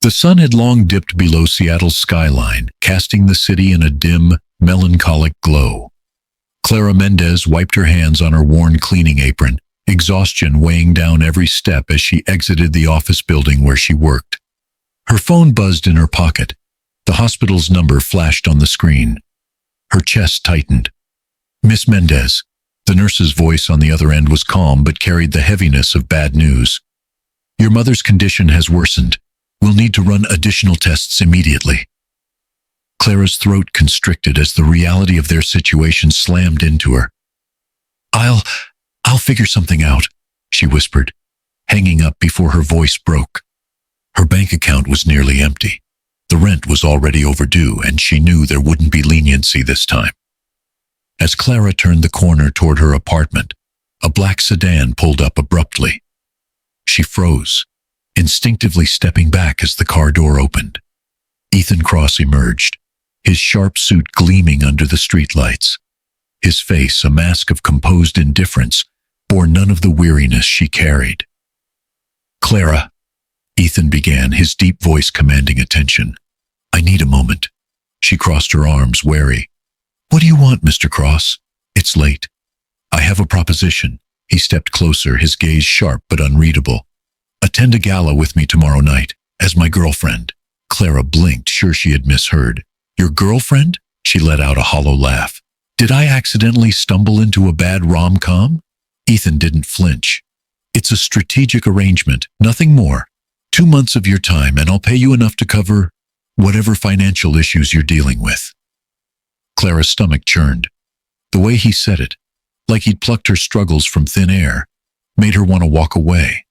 The sun had long dipped below Seattle's skyline, casting the city in a dim, melancholic glow. Clara Mendez wiped her hands on her worn cleaning apron, exhaustion weighing down every step as she exited the office building where she worked. Her phone buzzed in her pocket. The hospital's number flashed on the screen. Her chest tightened. "Miss Mendez." The nurse's voice on the other end was calm but carried the heaviness of bad news. "Your mother's condition has worsened. We'll need to run additional tests immediately." Clara's throat constricted as the reality of their situation slammed into her. I'll figure something out," she whispered, hanging up before her voice broke. Her bank account was nearly empty. The rent was already overdue, and she knew there wouldn't be leniency this time. As Clara turned the corner toward her apartment, a black sedan pulled up abruptly. She froze, instinctively stepping back as the car door opened. Ethan Cross emerged, his sharp suit gleaming under the streetlights. His face, a mask of composed indifference, bore none of the weariness she carried. "Clara," Ethan began, his deep voice commanding attention. "I need a moment." She crossed her arms, wary. "What do you want, Mr. Cross? It's late." "I have a proposition." He stepped closer, his gaze sharp but unreadable. "Attend a gala with me tomorrow night, as my girlfriend." Clara blinked, sure she had misheard. "Your girlfriend?" She let out a hollow laugh. "Did I accidentally stumble into a bad rom-com?" Ethan didn't flinch. "It's a strategic arrangement, nothing more. 2 months of your time, and I'll pay you enough to cover whatever financial issues you're dealing with." Clara's stomach churned. The way he said it, like he'd plucked her struggles from thin air, made her want to walk away.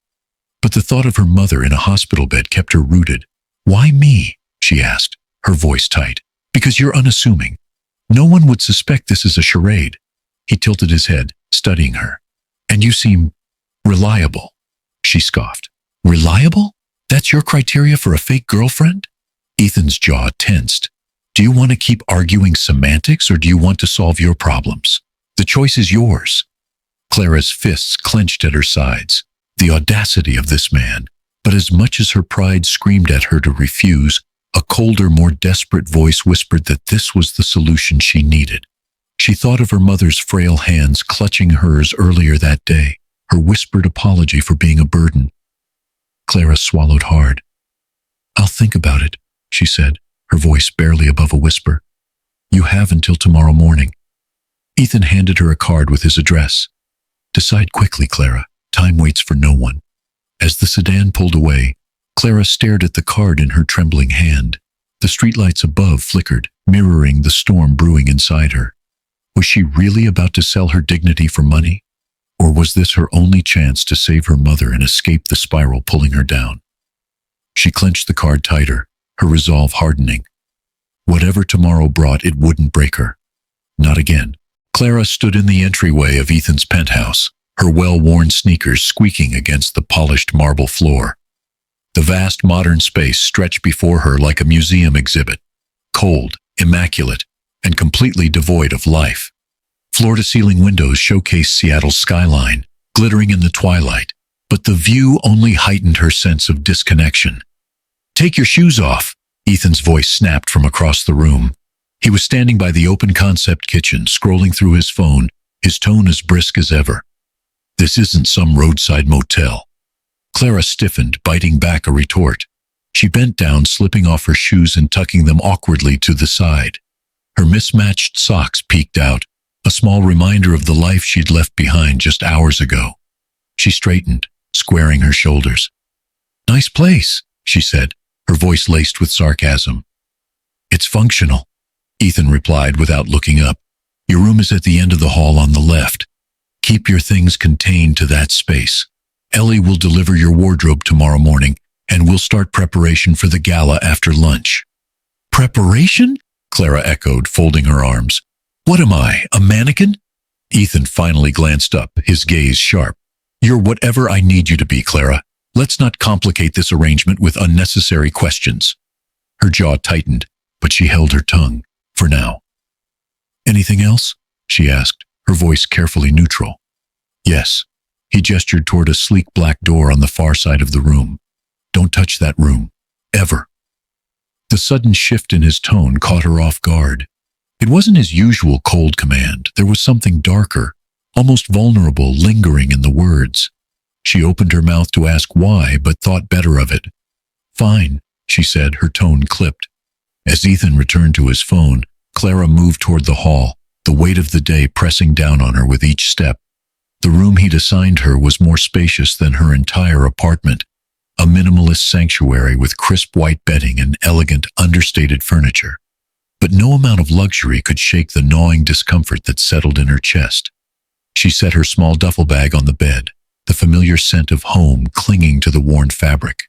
But the thought of her mother in a hospital bed kept her rooted. "Why me?" she asked, her voice tight. "Because you're unassuming. No one would suspect this is a charade." He tilted his head, studying her. "And you seem reliable," she scoffed. "Reliable? That's your criteria for a fake girlfriend?" Ethan's jaw tensed. "Do you want to keep arguing semantics, or do you want to solve your problems? The choice is yours." Clara's fists clenched at her sides. The audacity of this man. But as much as her pride screamed at her to refuse, a colder, more desperate voice whispered that this was the solution she needed. She thought of her mother's frail hands clutching hers earlier that day, her whispered apology for being a burden. Clara swallowed hard. "I'll think about it," she said, her voice barely above a whisper. "You have until tomorrow morning." Ethan handed her a card with his address. "Decide quickly, Clara. Time waits for no one." As the sedan pulled away, Clara stared at the card in her trembling hand. The streetlights above flickered, mirroring the storm brewing inside her. Was she really about to sell her dignity for money? Or was this her only chance to save her mother and escape the spiral pulling her down? She clenched the card tighter, her resolve hardening. Whatever tomorrow brought, it wouldn't break her. Not again. Clara stood in the entryway of Ethan's penthouse, her well-worn sneakers squeaking against the polished marble floor. The vast modern space stretched before her like a museum exhibit, cold, immaculate, and completely devoid of life. Floor-to-ceiling windows showcased Seattle's skyline, glittering in the twilight, but the view only heightened her sense of disconnection. "Take your shoes off," Ethan's voice snapped from across the room. He was standing by the open-concept kitchen, scrolling through his phone, his tone as brisk as ever. "This isn't some roadside motel." Clara stiffened, biting back a retort. She bent down, slipping off her shoes and tucking them awkwardly to the side. Her mismatched socks peeked out, a small reminder of the life she'd left behind just hours ago. She straightened, squaring her shoulders. "Nice place," she said, her voice laced with sarcasm. "It's functional," Ethan replied without looking up. "Your room is at the end of the hall on the left. Keep your things contained to that space. Ellie will deliver your wardrobe tomorrow morning, and we'll start preparation for the gala after lunch." "Preparation?" Clara echoed, folding her arms. "What am I, a mannequin?" Ethan finally glanced up, his gaze sharp. "You're whatever I need you to be, Clara. Let's not complicate this arrangement with unnecessary questions." Her jaw tightened, but she held her tongue, for now. "Anything else?" she asked, her voice carefully neutral. "Yes." He gestured toward a sleek black door on the far side of the room. "Don't touch that room. ever." The sudden shift in his tone caught her off guard. It wasn't his usual cold command. There was something darker, almost vulnerable, lingering in the words. She opened her mouth to ask why, but thought better of it. "Fine," she said, her tone clipped. As Ethan returned to his phone, Clara moved toward the hall, the weight of the day pressing down on her with each step. The room he'd assigned her was more spacious than her entire apartment, a minimalist sanctuary with crisp white bedding and elegant, understated furniture. But no amount of luxury could shake the gnawing discomfort that settled in her chest. She set her small duffel bag on the bed, the familiar scent of home clinging to the worn fabric.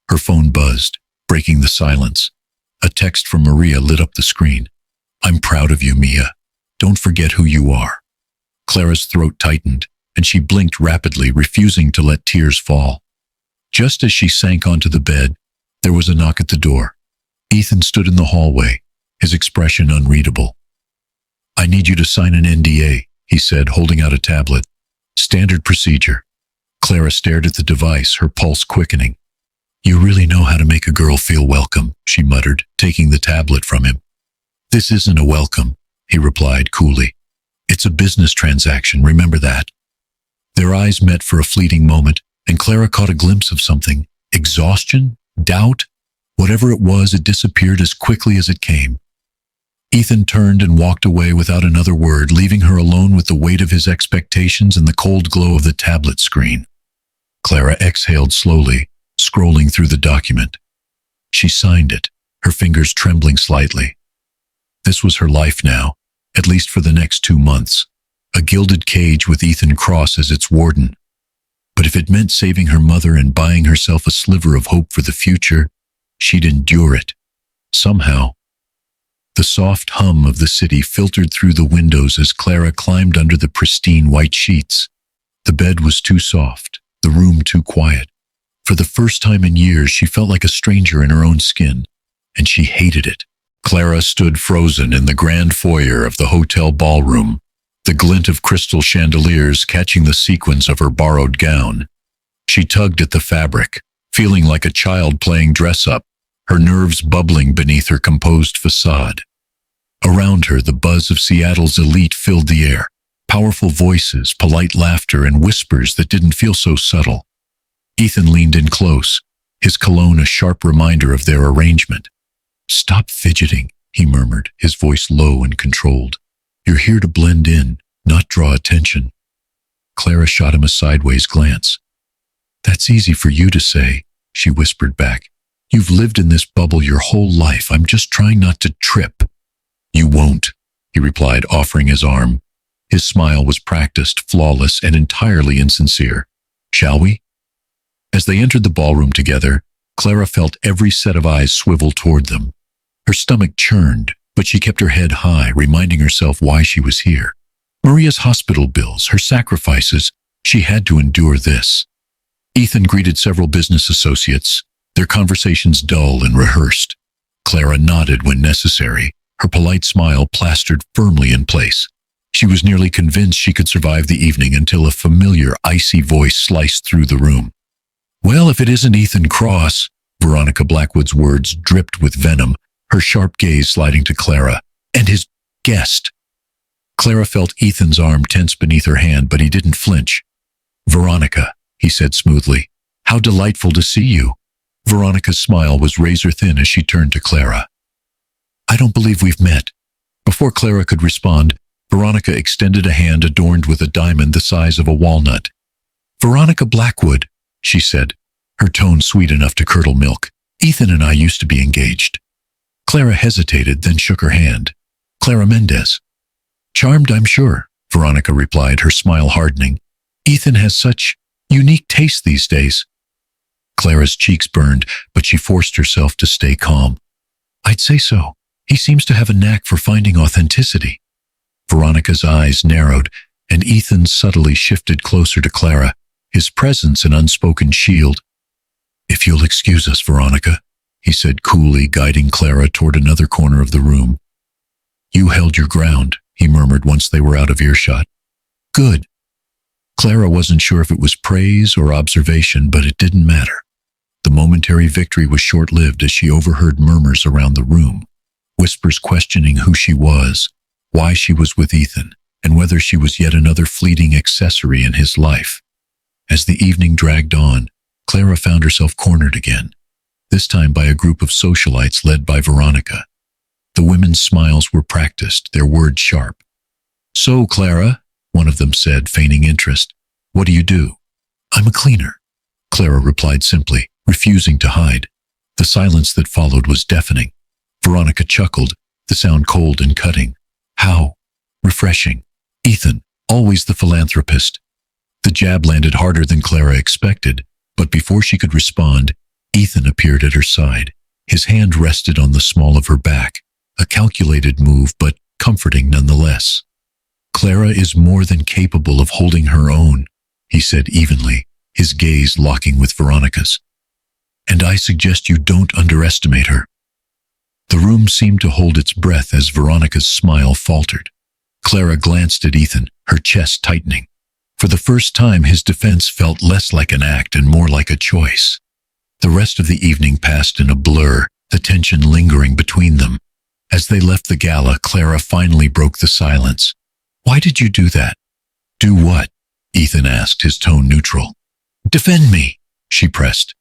Her phone buzzed, breaking the silence. A text from Maria lit up the screen. "I'm proud of you, Mia. Don't forget who you are." Clara's throat tightened, and she blinked rapidly, refusing to let tears fall. Just as she sank onto the bed, there was a knock at the door. Ethan stood in the hallway, his expression unreadable. "I need you to sign an NDA," he said, holding out a tablet. "Standard procedure." Clara stared at the device, her pulse quickening. "You really know how to make a girl feel welcome," she muttered, taking the tablet from him. "This isn't a welcome," he replied coolly. "It's a business transaction, remember that." Their eyes met for a fleeting moment, and Clara caught a glimpse of something. Exhaustion? Doubt? Whatever it was, it disappeared as quickly as it came. Ethan turned and walked away without another word, leaving her alone with the weight of his expectations and the cold glow of the tablet screen. Clara exhaled slowly, scrolling through the document. She signed it, her fingers trembling slightly. This was her life now, at least for the next 2 months. A gilded cage with Ethan Cross as its warden. But if it meant saving her mother and buying herself a sliver of hope for the future, she'd endure it. Somehow. The soft hum of the city filtered through the windows as Clara climbed under the pristine white sheets. The bed was too soft, the room too quiet. For the first time in years, she felt like a stranger in her own skin, and she hated it. Clara stood frozen in the grand foyer of the hotel ballroom, the glint of crystal chandeliers catching the sequins of her borrowed gown. She tugged at the fabric, feeling like a child playing dress-up, her nerves bubbling beneath her composed facade. Around her, the buzz of Seattle's elite filled the air, powerful voices, polite laughter, and whispers that didn't feel so subtle. Ethan leaned in close, his cologne a sharp reminder of their arrangement. "Stop fidgeting," he murmured, his voice low and controlled. "You're here to blend in, not draw attention." Clara shot him a sideways glance. "That's easy for you to say," she whispered back. "You've lived in this bubble your whole life. I'm just trying not to trip." "You won't," he replied, offering his arm. His smile was practiced, flawless, and entirely insincere. "Shall we?" As they entered the ballroom together, Clara felt every set of eyes swivel toward them. Her stomach churned, but she kept her head high, reminding herself why she was here. Maria's hospital bills, her sacrifices, she had to endure this. Ethan greeted several business associates, their conversations dull and rehearsed. Clara nodded when necessary, her polite smile plastered firmly in place. She was nearly convinced she could survive the evening until a familiar, icy voice sliced through the room. "Well, if it isn't Ethan Cross," Veronica Blackwood's words dripped with venom, her sharp gaze sliding to Clara, "and his guest." Clara felt Ethan's arm tense beneath her hand, but he didn't flinch. "Veronica," he said smoothly, "how delightful to see you." Veronica's smile was razor-thin as she turned to Clara. "I don't believe we've met." Before Clara could respond, Veronica extended a hand adorned with a diamond the size of a walnut. "Veronica Blackwood," she said, her tone sweet enough to curdle milk. "Ethan and I used to be engaged." Clara hesitated, then shook her hand. "Clara Mendez." "Charmed, I'm sure," Veronica replied, her smile hardening. "Ethan has such unique taste these days." Clara's cheeks burned, but she forced herself to stay calm. "I'd say so. He seems to have a knack for finding authenticity." Veronica's eyes narrowed, and Ethan subtly shifted closer to Clara, his presence an unspoken shield. "If you'll excuse us, Veronica," he said coolly, guiding Clara toward another corner of the room. "You held your ground," he murmured once they were out of earshot. "Good." Clara wasn't sure if it was praise or observation, but it didn't matter. The momentary victory was short-lived as she overheard murmurs around the room, whispers questioning who she was, why she was with Ethan, and whether she was yet another fleeting accessory in his life. As the evening dragged on, Clara found herself cornered again, this time by a group of socialites led by Veronica. The women's smiles were practiced, their words sharp. "So, Clara," one of them said, feigning interest, "what do you do?" "I'm a cleaner," Clara replied simply, refusing to hide. The silence that followed was deafening. Veronica chuckled, the sound cold and cutting. "How refreshing. Ethan, always the philanthropist." The jab landed harder than Clara expected, but before she could respond, Ethan appeared at her side. His hand rested on the small of her back, a calculated move but comforting nonetheless. "Clara is more than capable of holding her own," he said evenly, his gaze locking with Veronica's. "And I suggest you don't underestimate her." The room seemed to hold its breath as Veronica's smile faltered. Clara glanced at Ethan, her chest tightening. For the first time, his defense felt less like an act and more like a choice. The rest of the evening passed in a blur, the tension lingering between them. As they left the gala, Clara finally broke the silence. "Why did you do that?" "Do what?" Ethan asked, his tone neutral. "Defend me," she pressed.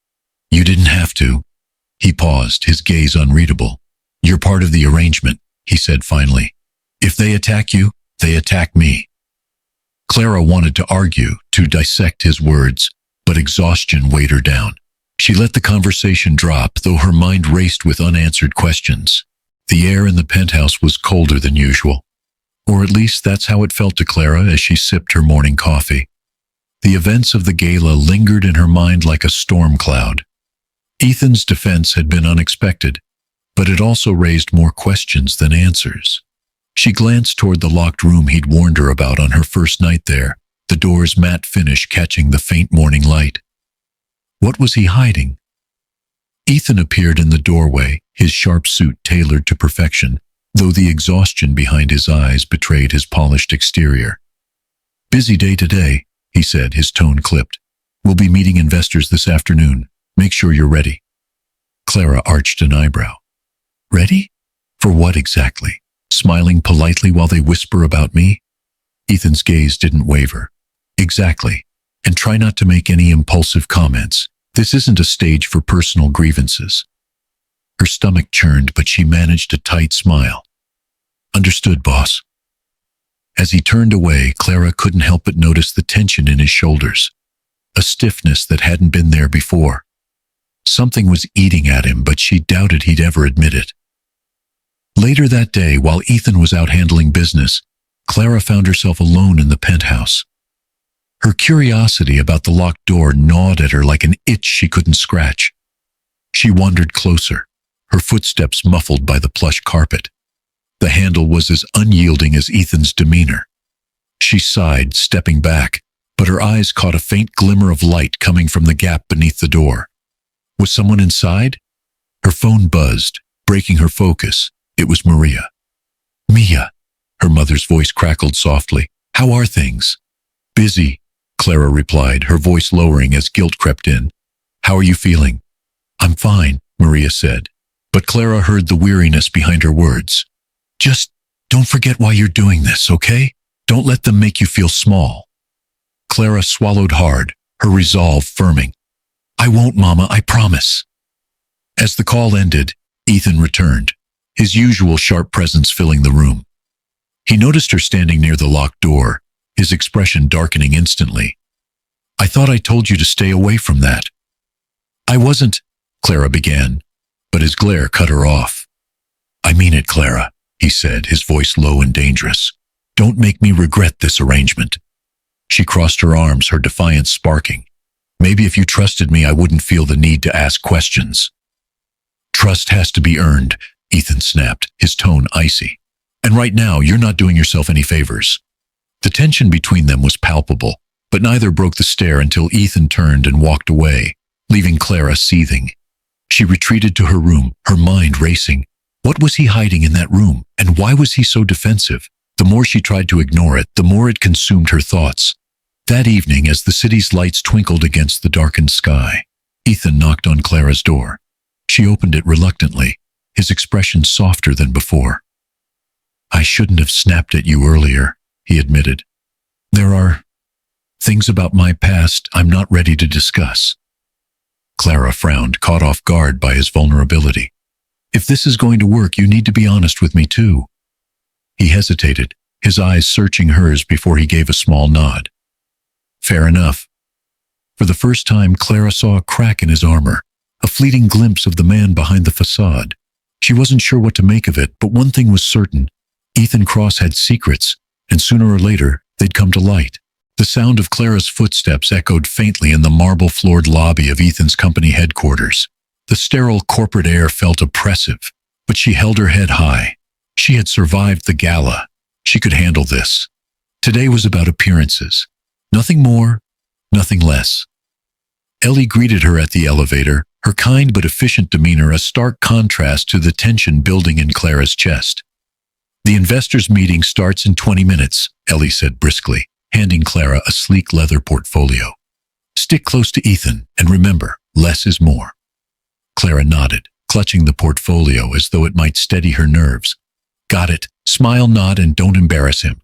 "You didn't have to." He paused, his gaze unreadable. "You're part of the arrangement," he said finally. "If they attack you, they attack me." Clara wanted to argue, to dissect his words, but exhaustion weighed her down. She let the conversation drop, though her mind raced with unanswered questions. The air in the penthouse was colder than usual. Or at least that's how it felt to Clara as she sipped her morning coffee. The events of the gala lingered in her mind like a storm cloud. Ethan's defense had been unexpected, but it also raised more questions than answers. She glanced toward the locked room he'd warned her about on her first night there, the door's matte finish catching the faint morning light. What was he hiding? Ethan appeared in the doorway, his sharp suit tailored to perfection, though the exhaustion behind his eyes betrayed his polished exterior. "Busy day today," he said, his tone clipped. "We'll be meeting investors this afternoon. Make sure you're ready." Clara arched an eyebrow. "Ready? For what exactly? Smiling politely while they whisper about me?" Ethan's gaze didn't waver. "Exactly. And try not to make any impulsive comments. This isn't a stage for personal grievances." Her stomach churned, but she managed a tight smile. "Understood, boss." As he turned away, Clara couldn't help but notice the tension in his shoulders, a stiffness that hadn't been there before. Something was eating at him, but she doubted he'd ever admit it. Later that day, while Ethan was out handling business, Clara found herself alone in the penthouse. Her curiosity about the locked door gnawed at her like an itch she couldn't scratch. She wandered closer, her footsteps muffled by the plush carpet. The handle was as unyielding as Ethan's demeanor. She sighed, stepping back, but her eyes caught a faint glimmer of light coming from the gap beneath the door. Was someone inside? Her phone buzzed, breaking her focus. It was Maria. "Mia," her mother's voice crackled softly. "How are things?" "Busy," Clara replied, her voice lowering as guilt crept in. "How are you feeling?" "I'm fine," Maria said, but Clara heard the weariness behind her words. "Just don't forget why you're doing this, okay? Don't let them make you feel small." Clara swallowed hard, her resolve firming. "I won't, Mama, I promise." As the call ended, Ethan returned, his usual sharp presence filling the room. He noticed her standing near the locked door, his expression darkening instantly. "I thought I told you to stay away from that." "I wasn't," Clara began, but his glare cut her off. "I mean it, Clara," he said, his voice low and dangerous. "Don't make me regret this arrangement." She crossed her arms, her defiance sparking. "Maybe if you trusted me, I wouldn't feel the need to ask questions." "Trust has to be earned," Ethan snapped, his tone icy. "And right now, you're not doing yourself any favors." The tension between them was palpable, but neither broke the stare until Ethan turned and walked away, leaving Clara seething. She retreated to her room, her mind racing. What was he hiding in that room, and why was he so defensive? The more she tried to ignore it, the more it consumed her thoughts. That evening, as the city's lights twinkled against the darkened sky, Ethan knocked on Clara's door. She opened it reluctantly, his expression softer than before. "I shouldn't have snapped at you earlier," he admitted. "There are things about my past I'm not ready to discuss." Clara frowned, caught off guard by his vulnerability. "If this is going to work, you need to be honest with me too." He hesitated, his eyes searching hers before he gave a small nod. "Fair enough." For the first time, Clara saw a crack in his armor, a fleeting glimpse of the man behind the facade. She wasn't sure what to make of it, but one thing was certain. Ethan Cross had secrets, and sooner or later, they'd come to light. The sound of Clara's footsteps echoed faintly in the marble-floored lobby of Ethan's company headquarters. The sterile corporate air felt oppressive, but she held her head high. She had survived the gala. She could handle this. Today was about appearances. Nothing more, nothing less. Ellie greeted her at the elevator, her kind but efficient demeanor a stark contrast to the tension building in Clara's chest. "The investors' meeting starts in 20 minutes, Ellie said briskly, handing Clara a sleek leather portfolio. "Stick close to Ethan, and remember, less is more." Clara nodded, clutching the portfolio as though it might steady her nerves. "Got it. Smile, nod, and don't embarrass him."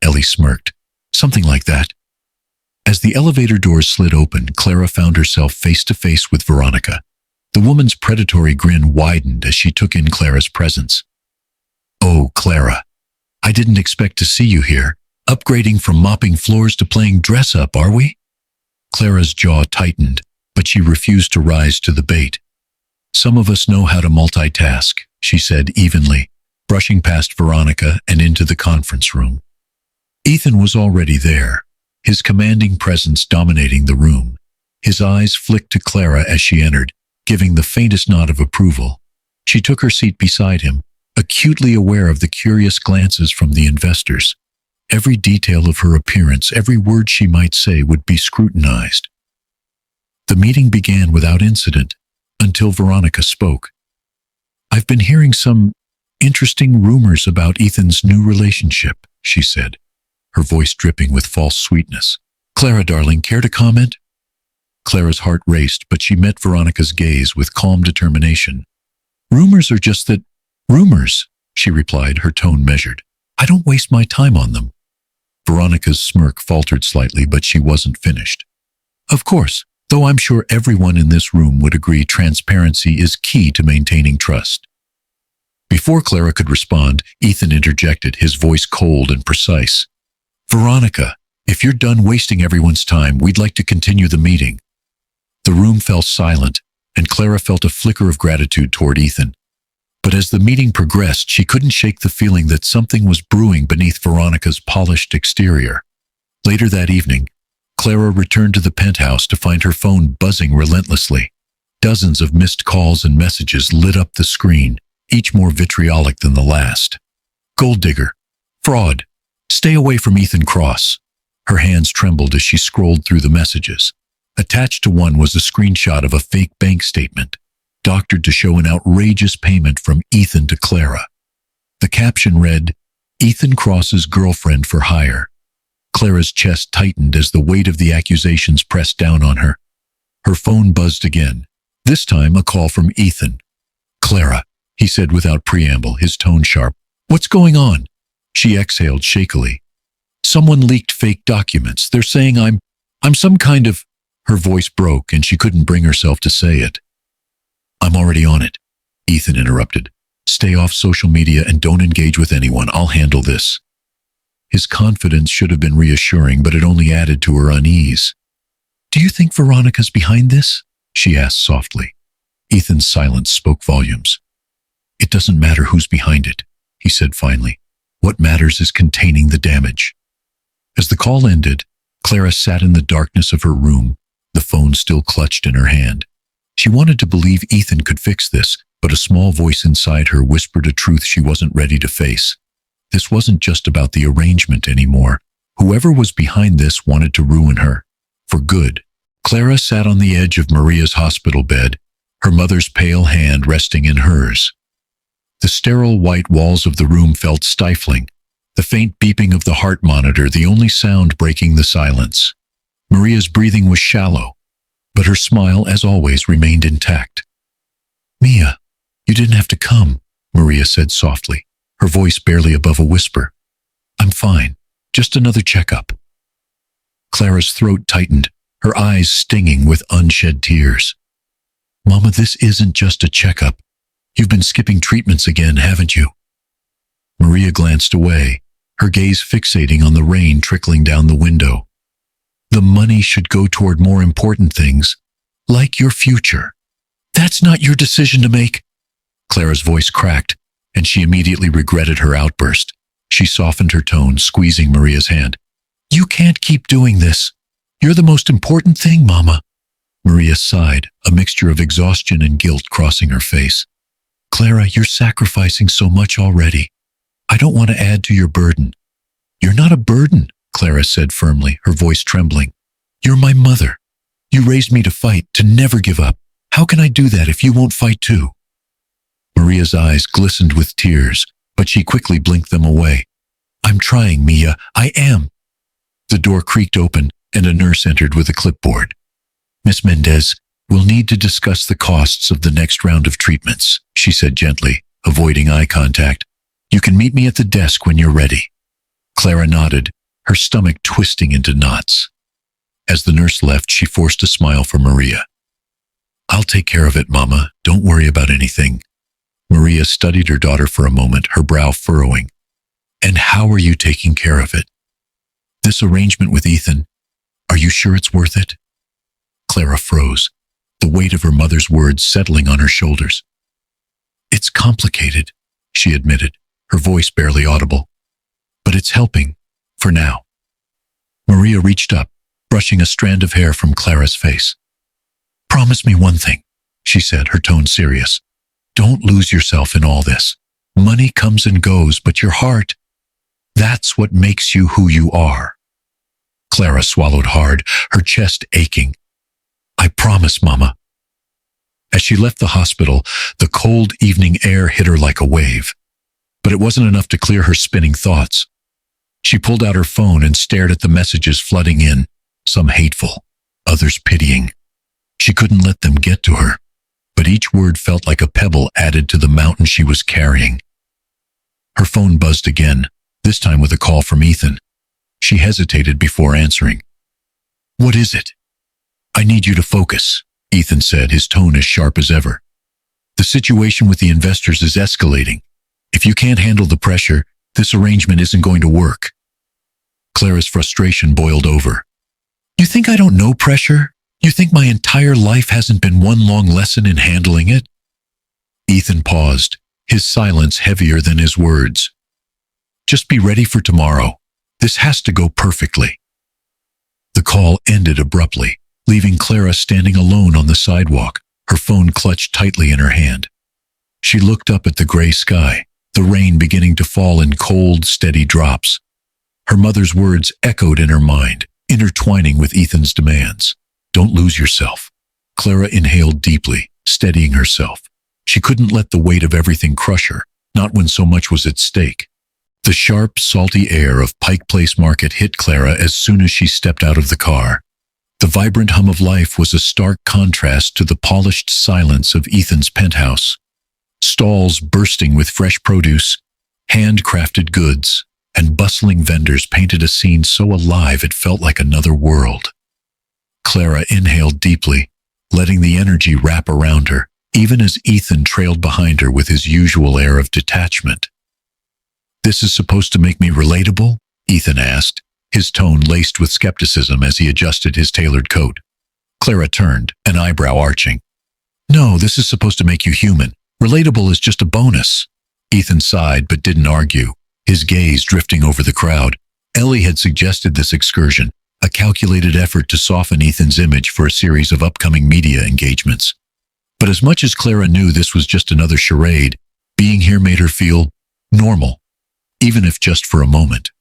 Ellie smirked. "Something like that." As the elevator doors slid open, Clara found herself face to face with Veronica. The woman's predatory grin widened as she took in Clara's presence. "Oh, Clara, I didn't expect to see you here. Upgrading from mopping floors to playing dress-up, are we?" Clara's jaw tightened, but she refused to rise to the bait. "Some of us know how to multitask," she said evenly, brushing past Veronica and into the conference room. Ethan was already there, his commanding presence dominating the room. His eyes flicked to Clara as she entered, giving the faintest nod of approval. She took her seat beside him, acutely aware of the curious glances from the investors. Every detail of her appearance, every word she might say would be scrutinized. The meeting began without incident, until Veronica spoke. "I've been hearing some interesting rumors about Ethan's new relationship," she said, her voice dripping with false sweetness. "Clara, darling, care to comment?" Clara's heart raced, but she met Veronica's gaze with calm determination. "Rumors are just that rumors," she replied, her tone measured. "I don't waste my time on them." Veronica's smirk faltered slightly, but she wasn't finished. "Of course, though I'm sure everyone in this room would agree transparency is key to maintaining trust." Before Clara could respond, Ethan interjected, his voice cold and precise. "Veronica, if you're done wasting everyone's time, we'd like to continue the meeting." The room fell silent, and Clara felt a flicker of gratitude toward Ethan. But as the meeting progressed, she couldn't shake the feeling that something was brewing beneath Veronica's polished exterior. Later that evening, Clara returned to the penthouse to find her phone buzzing relentlessly. Dozens of missed calls and messages lit up the screen, each more vitriolic than the last. "Gold digger. Fraud. Stay away from Ethan Cross." Her hands trembled as she scrolled through the messages. Attached to one was a screenshot of a fake bank statement, doctored to show an outrageous payment from Ethan to Clara. The caption read, "Ethan Cross's girlfriend for hire." Clara's chest tightened as the weight of the accusations pressed down on her. Her phone buzzed again, this time a call from Ethan. "Clara," he said without preamble, his tone sharp. "What's going on?" She exhaled shakily. "Someone leaked fake documents. They're saying I'm some kind of—" Her voice broke and she couldn't bring herself to say it. "I'm already on it," Ethan interrupted. "Stay off social media and don't engage with anyone. I'll handle this." His confidence should have been reassuring, but it only added to her unease. "Do you think Veronica's behind this?" she asked softly. Ethan's silence spoke volumes. "It doesn't matter who's behind it," he said finally. "What matters is containing the damage." As the call ended, Clara sat in the darkness of her room, the phone still clutched in her hand. She wanted to believe Ethan could fix this, but a small voice inside her whispered a truth she wasn't ready to face. This wasn't just about the arrangement anymore. Whoever was behind this wanted to ruin her. For good. Clara sat on the edge of Maria's hospital bed, her mother's pale hand resting in hers. The sterile white walls of the room felt stifling, the faint beeping of the heart monitor the only sound breaking the silence. Maria's breathing was shallow, But her smile, as always, remained intact. "Mia, you didn't have to come," Maria said softly, her voice barely above a whisper. "I'm fine. Just another checkup." Clara's throat tightened, her eyes stinging with unshed tears. "Mama, this isn't just a checkup. You've been skipping treatments again, haven't you?" Maria glanced away, her gaze fixating on the rain trickling down the window. "The money should go toward more important things, like your future." "That's not your decision to make." Clara's voice cracked, and she immediately regretted her outburst. She softened her tone, squeezing Maria's hand. "You can't keep doing this. You're the most important thing, Mama." Maria sighed, a mixture of exhaustion and guilt crossing her face. "Clara, you're sacrificing so much already. I don't want to add to your burden." "You're not a burden," Clara said firmly, her voice trembling. "You're my mother. You raised me to fight, to never give up. How can I do that if you won't fight too?" Maria's eyes glistened with tears, but she quickly blinked them away. "I'm trying, Mia. I am." The door creaked open, and a nurse entered with a clipboard. "Miss Mendez, we'll need to discuss the costs of the next round of treatments," she said gently, avoiding eye contact. "You can meet me at the desk when you're ready." Clara nodded, her stomach twisting into knots. As the nurse left, she forced a smile for Maria. "I'll take care of it, Mama. Don't worry about anything." Maria studied her daughter for a moment, her brow furrowing. "And how are you taking care of it? This arrangement with Ethan, are you sure it's worth it?" Clara froze, the weight of her mother's words settling on her shoulders. "It's complicated," she admitted, her voice barely audible. "But it's helping, for now." Maria reached up, brushing a strand of hair from Clara's face. "Promise me one thing," she said, her tone serious. "Don't lose yourself in all this. Money comes and goes, but your heart, that's what makes you who you are." Clara swallowed hard, her chest aching. "I promise, Mama." As she left the hospital, the cold evening air hit her like a wave. But it wasn't enough to clear her spinning thoughts. She pulled out her phone and stared at the messages flooding in, some hateful, others pitying. She couldn't let them get to her, but each word felt like a pebble added to the mountain she was carrying. Her phone buzzed again, this time with a call from Ethan. She hesitated before answering. "What is it?" "I need you to focus," Ethan said, his tone as sharp as ever. "The situation with the investors is escalating. If you can't handle the pressure, this arrangement isn't going to work." Clara's frustration boiled over. "You think I don't know pressure? You think my entire life hasn't been one long lesson in handling it?" Ethan paused, his silence heavier than his words. "Just be ready for tomorrow. This has to go perfectly." The call ended abruptly, leaving Clara standing alone on the sidewalk, her phone clutched tightly in her hand. She looked up at the gray sky, the rain beginning to fall in cold, steady drops. Her mother's words echoed in her mind, intertwining with Ethan's demands. "Don't lose yourself." Clara inhaled deeply, steadying herself. She couldn't let the weight of everything crush her, not when so much was at stake. The sharp, salty air of Pike Place Market hit Clara as soon as she stepped out of the car. The vibrant hum of life was a stark contrast to the polished silence of Ethan's penthouse. Stalls bursting with fresh produce, handcrafted goods, and bustling vendors painted a scene so alive it felt like another world. Clara inhaled deeply, letting the energy wrap around her, even as Ethan trailed behind her with his usual air of detachment. "This is supposed to make me relatable?" Ethan asked, his tone laced with skepticism as he adjusted his tailored coat. Clara turned, an eyebrow arching. "No, this is supposed to make you human. Relatable is just a bonus." Ethan sighed but didn't argue, his gaze drifting over the crowd. Ellie had suggested this excursion, a calculated effort to soften Ethan's image for a series of upcoming media engagements. But as much as Clara knew this was just another charade, being here made her feel normal, even if just for a moment.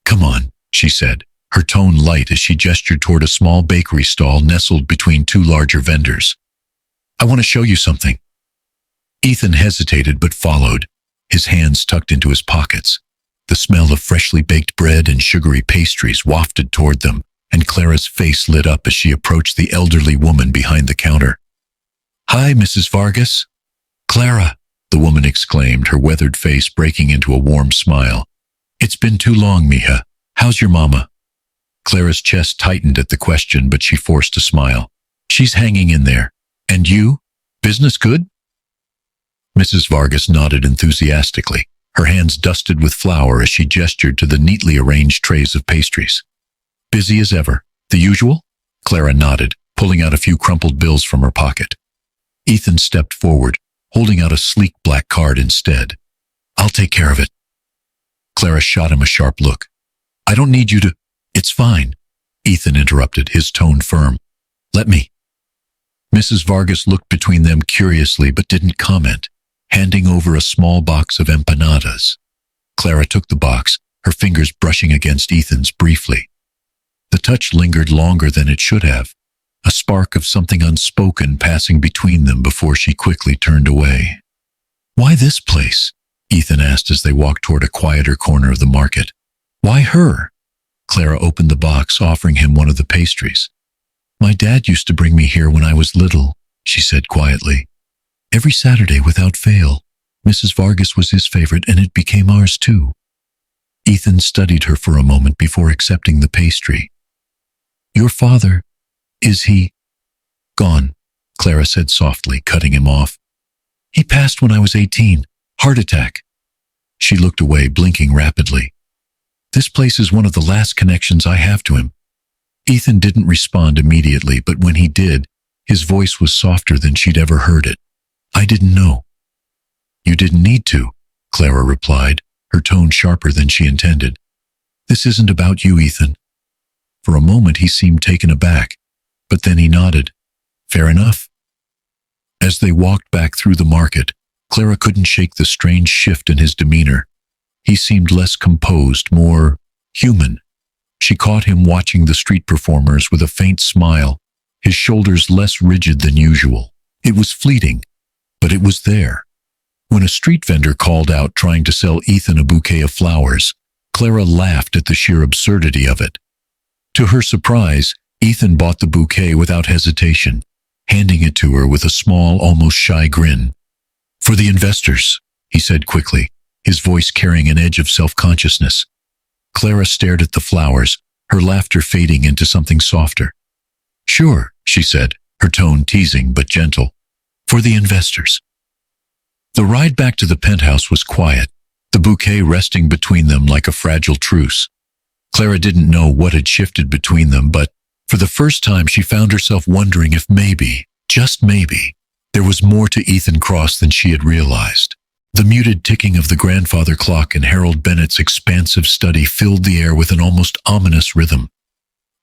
"Come on," she said, her tone light as she gestured toward a small bakery stall nestled between two larger vendors. "I want to show you something." Ethan hesitated but followed, his hands tucked into his pockets. The smell of freshly baked bread and sugary pastries wafted toward them, and Clara's face lit up as she approached the elderly woman behind the counter. "Hi, Mrs. Vargas." "Clara," the woman exclaimed, her weathered face breaking into a warm smile. "It's been too long, mija. How's your mama?" Clara's chest tightened at the question, but she forced a smile. "She's hanging in there. And you? Business good?" Mrs. Vargas nodded enthusiastically, her hands dusted with flour as she gestured to the neatly arranged trays of pastries. "Busy as ever. The usual?" Clara nodded, pulling out a few crumpled bills from her pocket. Ethan stepped forward, holding out a sleek black card instead. "I'll take care of it." Clara shot him a sharp look. "I don't need you to—" "It's fine," Ethan interrupted, his tone firm. "Let me." Mrs. Vargas looked between them curiously but didn't comment, handing over a small box of empanadas. Clara took the box, her fingers brushing against Ethan's briefly. The touch lingered longer than it should have, a spark of something unspoken passing between them before she quickly turned away. "Why this place?" Ethan asked as they walked toward a quieter corner of the market. "Why her?" Clara opened the box, offering him one of the pastries. "My dad used to bring me here when I was little," she said quietly. "Every Saturday without fail. Mrs. Vargas was his favorite, and it became ours too." Ethan studied her for a moment before accepting the pastry. "Your father, is he—" "Gone," Clara said softly, cutting him off. "He passed when I was 18. Heart attack." She looked away, blinking rapidly. "This place is one of the last connections I have to him." Ethan didn't respond immediately, but when he did, his voice was softer than she'd ever heard it. "I didn't know." "You didn't need to," Clara replied, her tone sharper than she intended. "This isn't about you, Ethan." For a moment he seemed taken aback, but then he nodded. "Fair enough." As they walked back through the market, Clara couldn't shake the strange shift in his demeanor. He seemed less composed, more human. She caught him watching the street performers with a faint smile, his shoulders less rigid than usual. It was fleeting, but it was there. When a street vendor called out trying to sell Ethan a bouquet of flowers, Clara laughed at the sheer absurdity of it. To her surprise, Ethan bought the bouquet without hesitation, handing it to her with a small, almost shy grin. "For the investors," he said quickly, his voice carrying an edge of self-consciousness. Clara stared at the flowers, her laughter fading into something softer. "Sure," she said, her tone teasing but gentle. "For the investors." The ride back to the penthouse was quiet, the bouquet resting between them like a fragile truce. Clara didn't know what had shifted between them, but for the first time she found herself wondering if maybe, just maybe, there was more to Ethan Cross than she had realized. The muted ticking of the grandfather clock and Harold Bennett's expansive study filled the air with an almost ominous rhythm.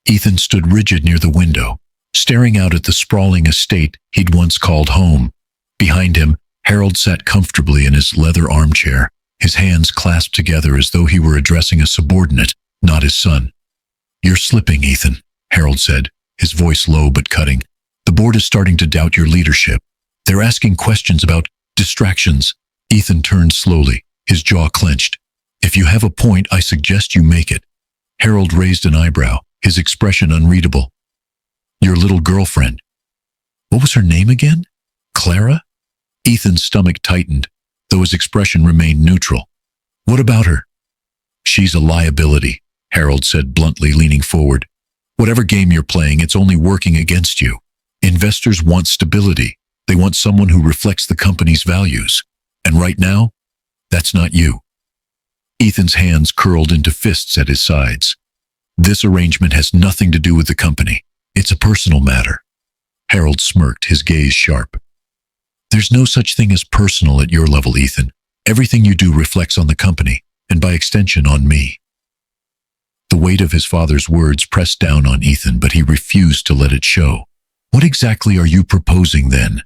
Ethan stood rigid near the window, staring out at the sprawling estate he'd once called home. Behind him, Harold sat comfortably in his leather armchair, his hands clasped together as though he were addressing a subordinate, not his son. "You're slipping, Ethan," Harold said, his voice low but cutting. "The board is starting to doubt your leadership. They're asking questions about distractions." Ethan turned slowly, his jaw clenched. "If you have a point, I suggest you make it." Harold raised an eyebrow, his expression unreadable. "Your little girlfriend." What was her name again? Clara? Ethan's stomach tightened, though his expression remained neutral. "What about her?" "She's a liability," Harold said bluntly, leaning forward. "Whatever game you're playing, it's only working against you. Investors want stability. They want someone who reflects the company's values. And right now, that's not you." Ethan's hands curled into fists at his sides. "This arrangement has nothing to do with the company. It's a personal matter." Harold smirked, his gaze sharp. "There's no such thing as personal at your level, Ethan. Everything you do reflects on the company, and by extension on me." The weight of his father's words pressed down on Ethan, but he refused to let it show. "What exactly are you proposing then?"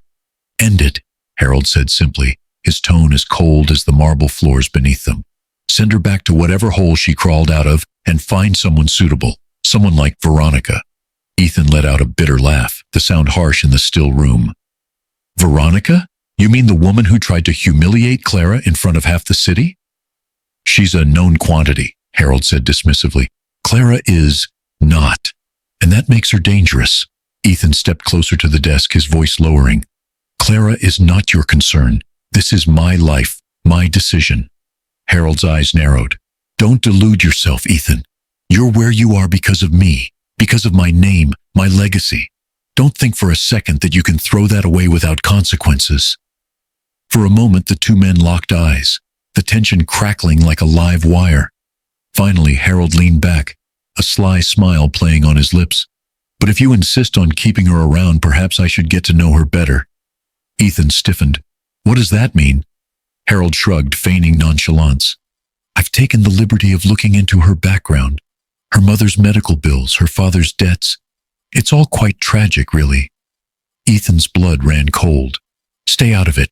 "End it," Harold said simply, his tone as cold as the marble floors beneath them. "Send her back to whatever hole she crawled out of and find someone suitable, someone like Veronica." Ethan let out a bitter laugh, the sound harsh in the still room. "Veronica? You mean the woman who tried to humiliate Clara in front of half the city?" "She's a known quantity," Harold said dismissively. "Clara is not." And that makes her dangerous. Ethan stepped closer to the desk, his voice lowering. Clara is not your concern. This is my life, my decision. Harold's eyes narrowed. Don't delude yourself, Ethan. You're where you are because of me, because of my name, my legacy. Don't think for a second that you can throw that away without consequences. For a moment, the two men locked eyes, the tension crackling like a live wire. Finally, Harold leaned back, a sly smile playing on his lips. But if you insist on keeping her around, perhaps I should get to know her better. Ethan stiffened. What does that mean? Harold shrugged, feigning nonchalance. I've taken the liberty of looking into her background, her mother's medical bills, her father's debts. It's all quite tragic, really. Ethan's blood ran cold. Stay out of it.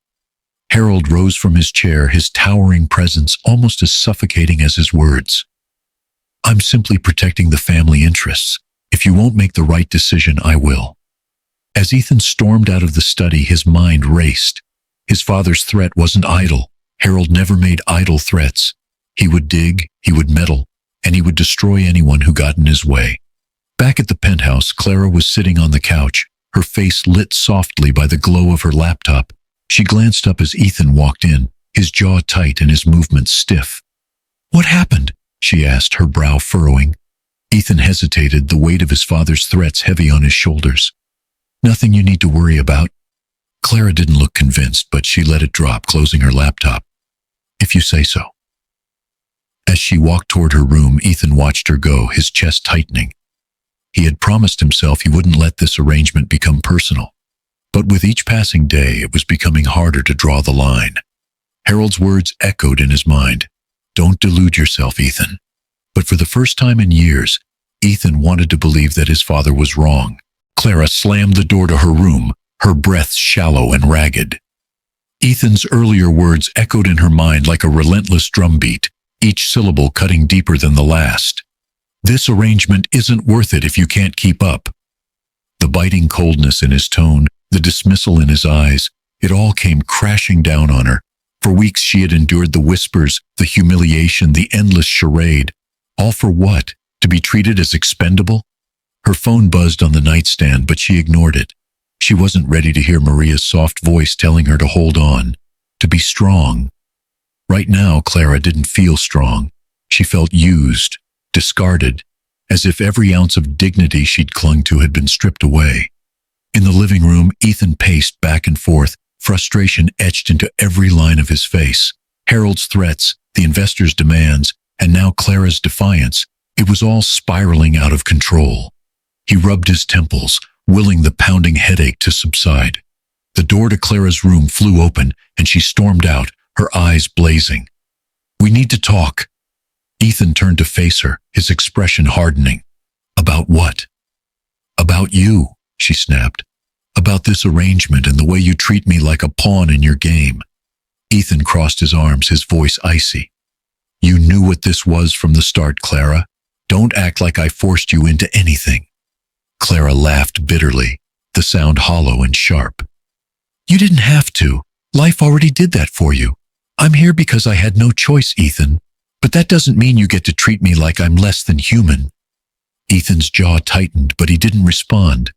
Harold rose from his chair, his towering presence almost as suffocating as his words. I'm simply protecting the family interests. If you won't make the right decision, I will. As Ethan stormed out of the study, his mind raced. His father's threat wasn't idle. Harold never made idle threats. He would dig, he would meddle, and he would destroy anyone who got in his way. Back at the penthouse, Clara was sitting on the couch, her face lit softly by the glow of her laptop. She glanced up as Ethan walked in, his jaw tight and his movements stiff. What happened? She asked, her brow furrowing. Ethan hesitated, the weight of his father's threats heavy on his shoulders. Nothing you need to worry about. Clara didn't look convinced, but she let it drop, closing her laptop. If you say so. As she walked toward her room, Ethan watched her go, his chest tightening. He had promised himself he wouldn't let this arrangement become personal. But with each passing day, it was becoming harder to draw the line. Harold's words echoed in his mind. Don't delude yourself, Ethan. But for the first time in years, Ethan wanted to believe that his father was wrong. Clara slammed the door to her room, her breath shallow and ragged. Ethan's earlier words echoed in her mind like a relentless drumbeat, each syllable cutting deeper than the last. This arrangement isn't worth it if you can't keep up. The biting coldness in his tone, the dismissal in his eyes, it all came crashing down on her. For weeks she had endured the whispers, the humiliation, the endless charade. All for what? To be treated as expendable? Her phone buzzed on the nightstand, but she ignored it. She wasn't ready to hear Maria's soft voice telling her to hold on, to be strong. Right now, Clara didn't feel strong. She felt used, discarded, as if every ounce of dignity she'd clung to had been stripped away. In the living room, Ethan paced back and forth, frustration etched into every line of his face. Harold's threats, the investors' demands, and now Clara's defiance, it was all spiraling out of control. He rubbed his temples, willing the pounding headache to subside. The door to Clara's room flew open, and she stormed out, her eyes blazing. We need to talk. Ethan turned to face her, his expression hardening. About what? About you, she snapped. About this arrangement and the way you treat me like a pawn in your game. Ethan crossed his arms, his voice icy. You knew what this was from the start, Clara. Don't act like I forced you into anything. Clara laughed bitterly, the sound hollow and sharp. You didn't have to. Life already did that for you. I'm here because I had no choice, Ethan. But that doesn't mean you get to treat me like I'm less than human. Ethan's jaw tightened, but he didn't respond.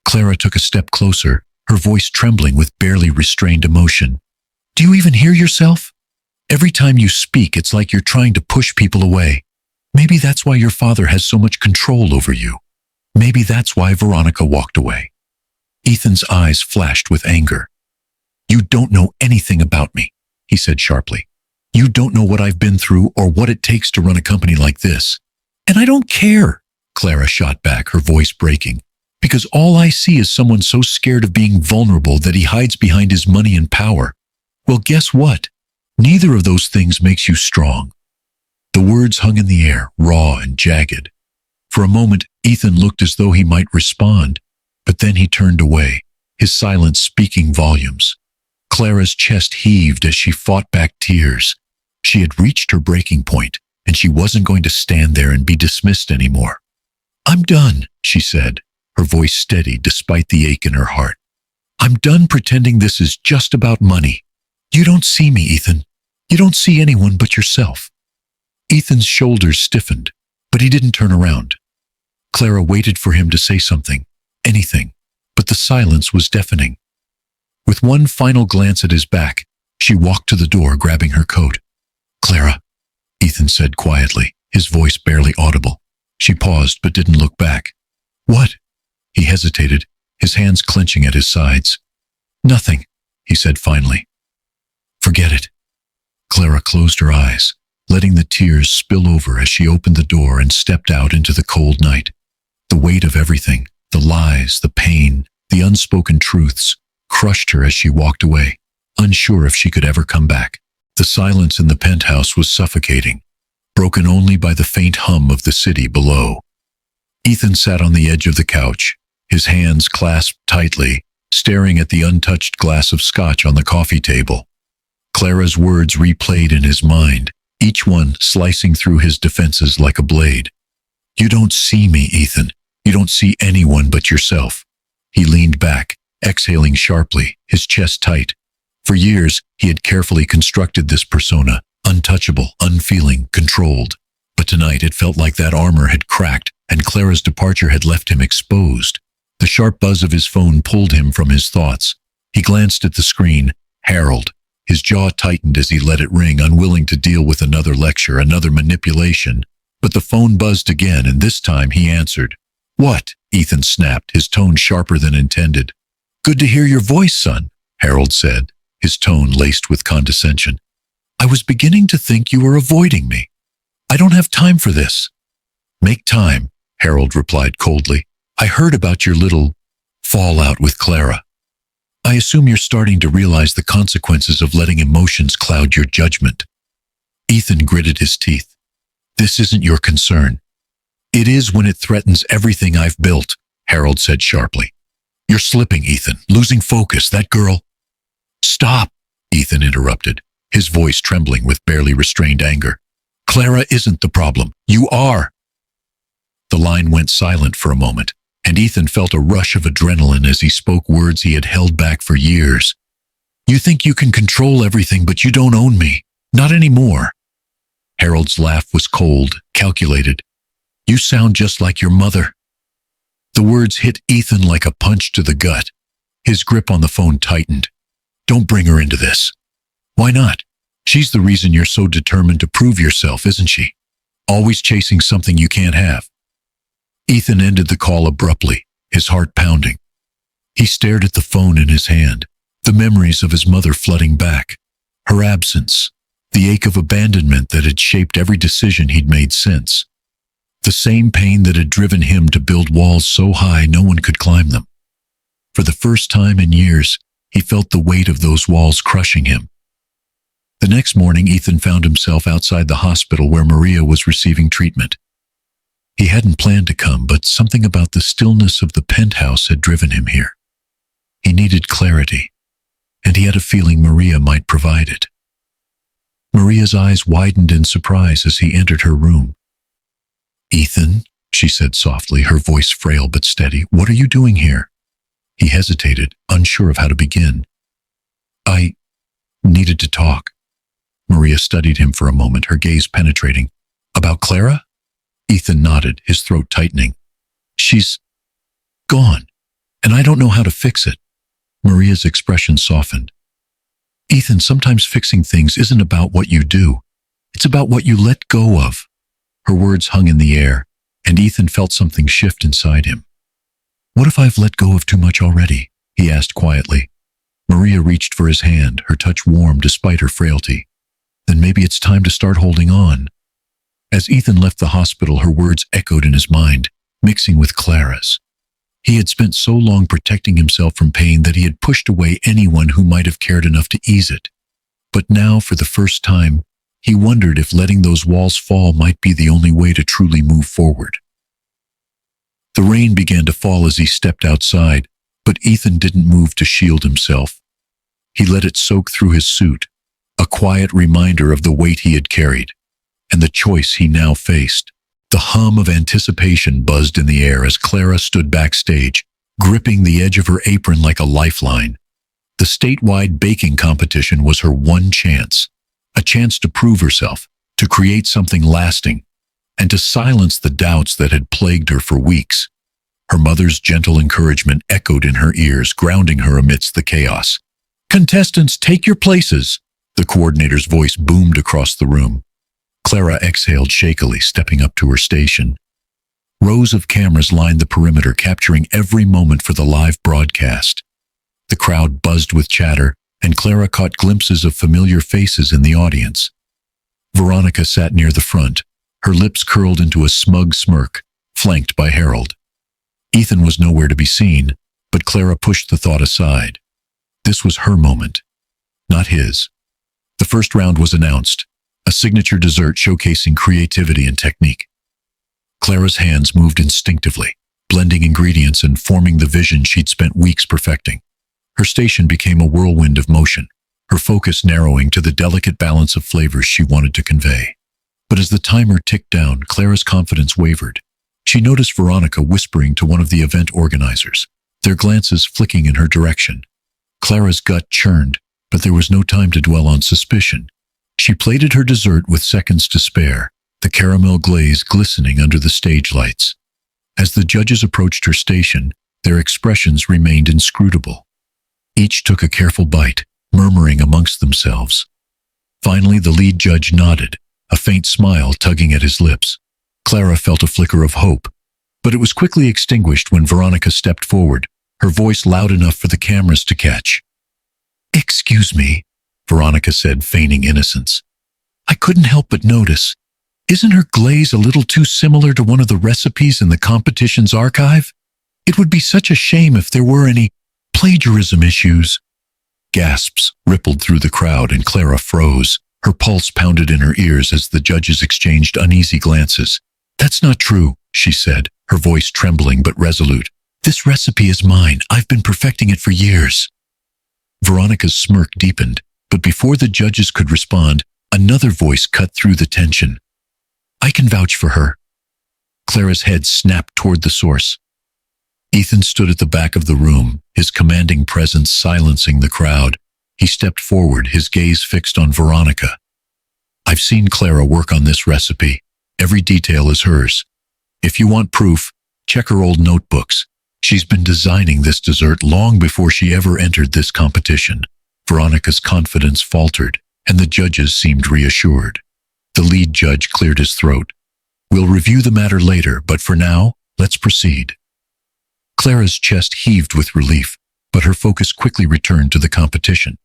Clara took a step closer, her voice trembling with barely restrained emotion. Do you even hear yourself? Every time you speak, it's like you're trying to push people away. Maybe that's why your father has so much control over you. Maybe that's why Veronica walked away. Ethan's eyes flashed with anger. You don't know anything about me, he said sharply. You don't know what I've been through or what it takes to run a company like this. And I don't care, Clara shot back, her voice breaking, because all I see is someone so scared of being vulnerable that he hides behind his money and power. Well, guess what? Neither of those things makes you strong. The words hung in the air, raw and jagged. For a moment, Ethan looked as though he might respond, but then he turned away, his silence speaking volumes. Clara's chest heaved as she fought back tears. She had reached her breaking point, and she wasn't going to stand there and be dismissed anymore. I'm done, she said, her voice steady despite the ache in her heart. I'm done pretending this is just about money. You don't see me, Ethan. You don't see anyone but yourself. Ethan's shoulders stiffened, but he didn't turn around. Clara waited for him to say something, anything, but the silence was deafening. With one final glance at his back, she walked to the door, grabbing her coat. "Clara," Ethan said quietly, his voice barely audible. She paused but didn't look back. "What?" He hesitated, his hands clenching at his sides. "Nothing," he said finally. "Forget it." Clara closed her eyes, letting the tears spill over as she opened the door and stepped out into the cold night. The weight of everything, the lies, the pain, the unspoken truths, crushed her as she walked away, unsure if she could ever come back. The silence in the penthouse was suffocating, broken only by the faint hum of the city below. Ethan sat on the edge of the couch, his hands clasped tightly, staring at the untouched glass of scotch on the coffee table. Clara's words replayed in his mind, each one slicing through his defenses like a blade. "You don't see me, Ethan. You don't see anyone but yourself." He leaned back, exhaling sharply, his chest tight. For years, he had carefully constructed this persona, untouchable, unfeeling, controlled. But tonight it felt like that armor had cracked, and Clara's departure had left him exposed. The sharp buzz of his phone pulled him from his thoughts. He glanced at the screen. Harold. His jaw tightened as he let it ring, unwilling to deal with another lecture, another manipulation. But the phone buzzed again, and this time he answered. "What?" Ethan snapped, his tone sharper than intended. "Good to hear your voice, son," Harold said, his tone laced with condescension. "I was beginning to think you were avoiding me. I don't have time for this." "Make time," Harold replied coldly. "I heard about your little fallout with Clara. I assume you're starting to realize the consequences of letting emotions cloud your judgment." Ethan gritted his teeth. "This isn't your concern." "It is when it threatens everything I've built," Harold said sharply. "You're slipping, Ethan, losing focus. That girl—" "Stop," Ethan interrupted, his voice trembling with barely restrained anger. "Clara isn't the problem. You are." The line went silent for a moment, and Ethan felt a rush of adrenaline as he spoke words he had held back for years. "You think you can control everything, but you don't own me. Not anymore." Harold's laugh was cold, calculated. "You sound just like your mother." The words hit Ethan like a punch to the gut. His grip on the phone tightened. "Don't bring her into this." "Why not? She's the reason you're so determined to prove yourself, isn't she? Always chasing something you can't have." Ethan ended the call abruptly, his heart pounding. He stared at the phone in his hand, the memories of his mother flooding back, her absence, the ache of abandonment that had shaped every decision he'd made since. The same pain that had driven him to build walls so high no one could climb them. For the first time in years, he felt the weight of those walls crushing him. The next morning, Ethan found himself outside the hospital where Maria was receiving treatment. He hadn't planned to come, but something about the stillness of the penthouse had driven him here. He needed clarity, and he had a feeling Maria might provide it. Maria's eyes widened in surprise as he entered her room. "Ethan," she said softly, her voice frail but steady, "what are you doing here?" He hesitated, unsure of how to begin. "I needed to talk." Maria studied him for a moment, her gaze penetrating. "About Clara?" Ethan nodded, his throat tightening. "She's gone, and I don't know how to fix it." Maria's expression softened. "Ethan, sometimes fixing things isn't about what you do. It's about what you let go of." Her words hung in the air, and Ethan felt something shift inside him. "What if I've let go of too much already?" he asked quietly. Maria reached for his hand, her touch warm despite her frailty. "Then maybe it's time to start holding on." As Ethan left the hospital, her words echoed in his mind, mixing with Clara's. He had spent so long protecting himself from pain that he had pushed away anyone who might have cared enough to ease it. But now, for the first time, he wondered if letting those walls fall might be the only way to truly move forward. The rain began to fall as he stepped outside, but Ethan didn't move to shield himself. He let it soak through his suit, a quiet reminder of the weight he had carried, and the choice he now faced. The hum of anticipation buzzed in the air as Clara stood backstage, gripping the edge of her apron like a lifeline. The statewide baking competition was her one chance, a chance to prove herself, to create something lasting. and to silence the doubts that had plagued her for weeks. Her mother's gentle encouragement echoed in her ears, grounding her amidst the chaos. "Contestants, take your places!" The coordinator's voice boomed across the room. Clara exhaled shakily, stepping up to her station. Rows of cameras lined the perimeter, capturing every moment for the live broadcast. The crowd buzzed with chatter, and Clara caught glimpses of familiar faces in the audience. Veronica sat near the front, her lips curled into a smug smirk, flanked by Harold. Ethan was nowhere to be seen, but Clara pushed the thought aside. This was her moment, not his. The first round was announced, a signature dessert showcasing creativity and technique. Clara's hands moved instinctively, blending ingredients and forming the vision she'd spent weeks perfecting. Her station became a whirlwind of motion, her focus narrowing to the delicate balance of flavors she wanted to convey. But as the timer ticked down, Clara's confidence wavered. She noticed Veronica whispering to one of the event organizers, their glances flicking in her direction. Clara's gut churned, but there was no time to dwell on suspicion. She plated her dessert with seconds to spare, the caramel glaze glistening under the stage lights. As the judges approached her station, their expressions remained inscrutable. Each took a careful bite, murmuring amongst themselves. Finally, the lead judge nodded, a faint smile tugging at his lips. Clara felt a flicker of hope, but it was quickly extinguished when Veronica stepped forward, her voice loud enough for the cameras to catch. "Excuse me," Veronica said, feigning innocence. "I couldn't help but notice. Isn't her glaze a little too similar to one of the recipes in the competition's archive? It would be such a shame if there were any plagiarism issues." Gasps rippled through the crowd and Clara froze. Her pulse pounded in her ears as the judges exchanged uneasy glances. "That's not true," she said, her voice trembling but resolute. "This recipe is mine. I've been perfecting it for years." Veronica's smirk deepened, but before the judges could respond, another voice cut through the tension. "I can vouch for her." Clara's head snapped toward the source. Ethan stood at the back of the room, his commanding presence silencing the crowd. He stepped forward, his gaze fixed on Veronica. "I've seen Clara work on this recipe. Every detail is hers. If you want proof, check her old notebooks. She's been designing this dessert long before she ever entered this competition." Veronica's confidence faltered, and the judges seemed reassured. The lead judge cleared his throat. "We'll review the matter later, but for now, let's proceed." Clara's chest heaved with relief, but her focus quickly returned to the competition.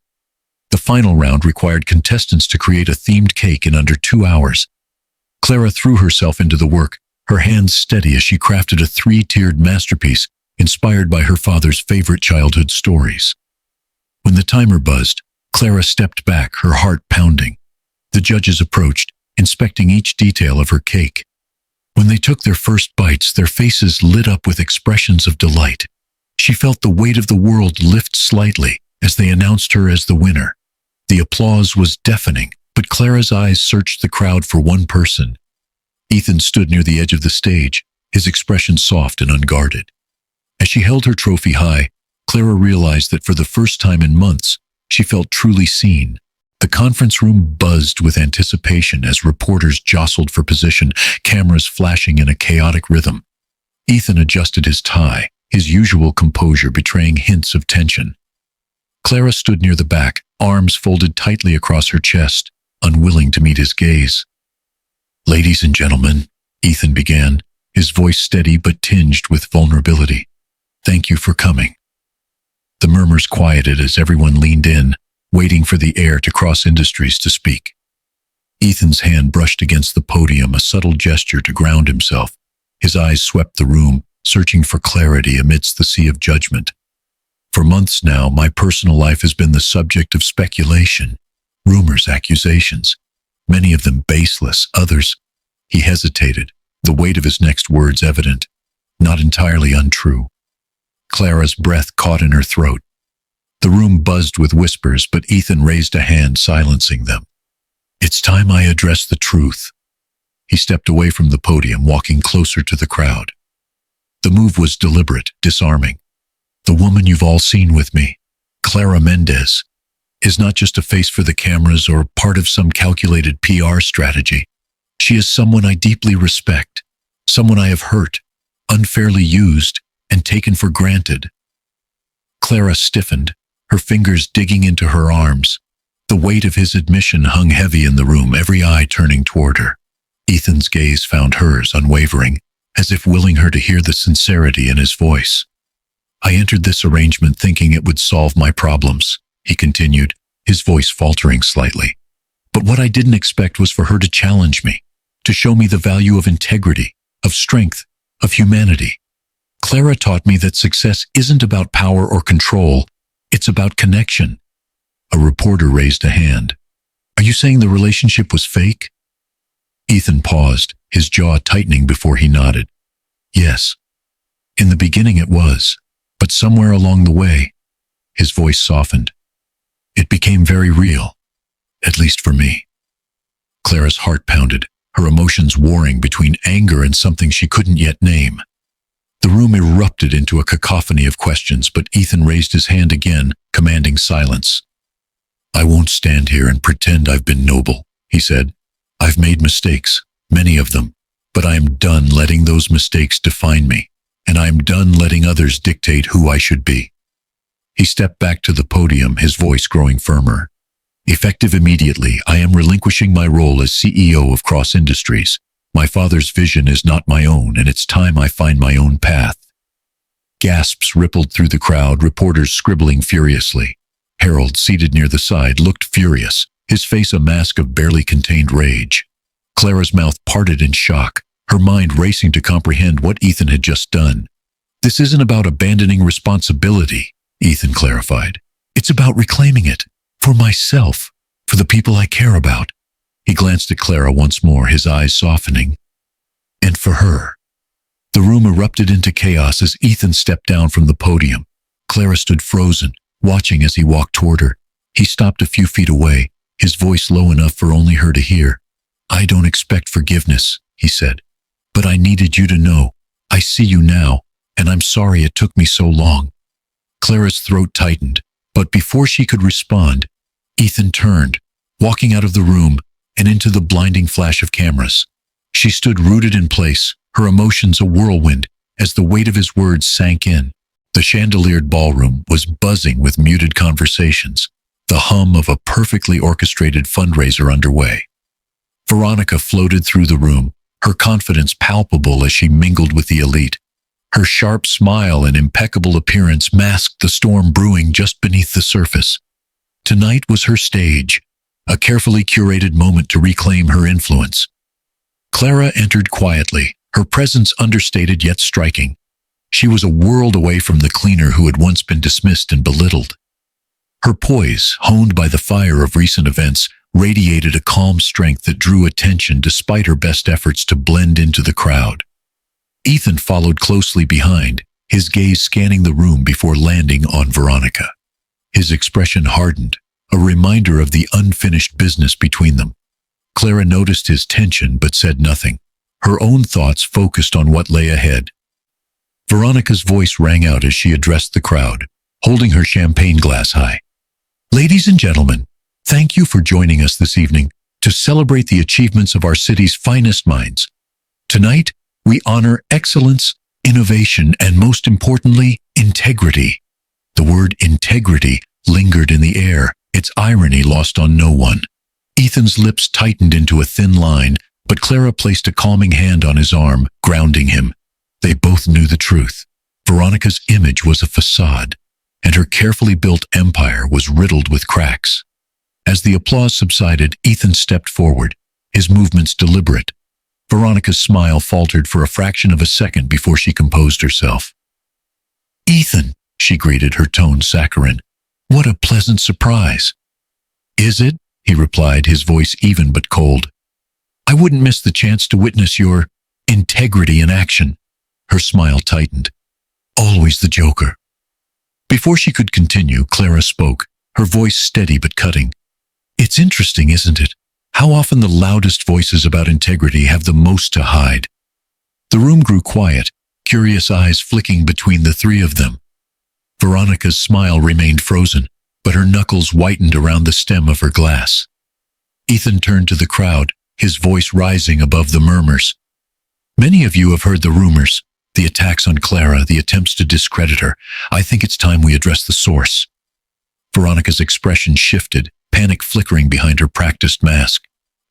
The final round required contestants to create a themed cake in under 2 hours. Clara threw herself into the work, her hands steady as she crafted a 3-tiered masterpiece inspired by her father's favorite childhood stories. When the timer buzzed, Clara stepped back, her heart pounding. The judges approached, inspecting each detail of her cake. When they took their first bites, their faces lit up with expressions of delight. She felt the weight of the world lift slightly as they announced her as the winner. The applause was deafening, but Clara's eyes searched the crowd for one person. Ethan stood near the edge of the stage, his expression soft and unguarded. As she held her trophy high, Clara realized that for the first time in months, she felt truly seen. The conference room buzzed with anticipation as reporters jostled for position, cameras flashing in a chaotic rhythm. Ethan adjusted his tie, his usual composure betraying hints of tension. Clara stood near the back, arms folded tightly across her chest, unwilling to meet his gaze. "Ladies and gentlemen," Ethan began, his voice steady but tinged with vulnerability. "Thank you for coming." The murmurs quieted as everyone leaned in, waiting for the heir to cross industries to speak. Ethan's hand brushed against the podium, a subtle gesture to ground himself. His eyes swept the room, searching for clarity amidst the sea of judgment. "For months now, my personal life has been the subject of speculation, rumors, accusations, many of them baseless, others—" He hesitated, the weight of his next words evident, not entirely untrue. Clara's breath caught in her throat. The room buzzed with whispers, but Ethan raised a hand, silencing them. "It's time I address the truth." He stepped away from the podium, walking closer to the crowd. The move was deliberate, disarming. "The woman you've all seen with me, Clara Mendez, is not just a face for the cameras or part of some calculated PR strategy. She is someone I deeply respect, someone I have hurt, unfairly used, and taken for granted. Clara stiffened, her fingers digging into her arms. The weight of his admission hung heavy in the room, every eye turning toward her. Ethan's gaze found hers, unwavering, as if willing her to hear the sincerity in his voice. I entered this arrangement thinking it would solve my problems, he continued, his voice faltering slightly. But what I didn't expect was for her to challenge me, to show me the value of integrity, of strength, of humanity. Clara taught me that success isn't about power or control, it's about connection. A reporter raised a hand. Are you saying the relationship was fake? Ethan paused, his jaw tightening before he nodded. Yes. In the beginning it was, but somewhere along the way, his voice softened. It became very real, at least for me. Clara's heart pounded, her emotions warring between anger and something she couldn't yet name. The room erupted into a cacophony of questions, but Ethan raised his hand again, commanding silence. I won't stand here and pretend I've been noble, he said. I've made mistakes, many of them, but I am done letting those mistakes define me, and I am done letting others dictate who I should be. He stepped back to the podium, his voice growing firmer. Effective immediately, I am relinquishing my role as CEO of Cross Industries. My father's vision is not my own, and it's time I find my own path. Gasps rippled through the crowd, reporters scribbling furiously. Harold, seated near the side, looked furious, his face a mask of barely contained rage. Clara's mouth parted in shock, her mind racing to comprehend what Ethan had just done. This isn't about abandoning responsibility, Ethan clarified. It's about reclaiming it. For myself, for the people I care about. He glanced at Clara once more, his eyes softening. And for her. The room erupted into chaos as Ethan stepped down from the podium. Clara stood frozen, watching as he walked toward her. He stopped a few feet away, his voice low enough for only her to hear. I don't expect forgiveness, he said. But I needed you to know. I see you now, and I'm sorry it took me so long. Clara's throat tightened, but before she could respond, Ethan turned, walking out of the room and into the blinding flash of cameras. She stood rooted in place, her emotions a whirlwind, as the weight of his words sank in. The chandeliered ballroom was buzzing with muted conversations, the hum of a perfectly orchestrated fundraiser underway. Veronica floated through the room, her confidence palpable as she mingled with the elite. Her sharp smile and impeccable appearance masked the storm brewing just beneath the surface. Tonight was her stage, a carefully curated moment to reclaim her influence. Clara entered quietly, her presence understated yet striking. She was a world away from the cleaner who had once been dismissed and belittled. Her poise, honed by the fire of recent events, radiated a calm strength that drew attention despite her best efforts to blend into the crowd. Ethan followed closely behind, his gaze scanning the room before landing on Veronica. His expression hardened, a reminder of the unfinished business between them. Clara noticed his tension but said nothing, her own thoughts focused on what lay ahead. Veronica's voice rang out as she addressed the crowd, holding her champagne glass high. Ladies and gentlemen, thank you for joining us this evening to celebrate the achievements of our city's finest minds. Tonight, we honor excellence, innovation, and most importantly, integrity. The word integrity lingered in the air, its irony lost on no one. Ethan's lips tightened into a thin line, but Clara placed a calming hand on his arm, grounding him. They both knew the truth. Veronica's image was a facade, and her carefully built empire was riddled with cracks. As the applause subsided, Ethan stepped forward, his movements deliberate. Veronica's smile faltered for a fraction of a second before she composed herself. Ethan, she greeted, her tone saccharine. What a pleasant surprise. Is it? He replied, his voice even but cold. I wouldn't miss the chance to witness your integrity in action. Her smile tightened. Always the joker. Before she could continue, Clara spoke, her voice steady but cutting. It's interesting, isn't it? How often the loudest voices about integrity have the most to hide. The room grew quiet, curious eyes flicking between the three of them. Veronica's smile remained frozen, but her knuckles whitened around the stem of her glass. Ethan turned to the crowd, his voice rising above the murmurs. "Many of you have heard the rumors, the attacks on Clara, the attempts to discredit her. I think it's time we address the source." Veronica's expression shifted, panic flickering behind her practiced mask.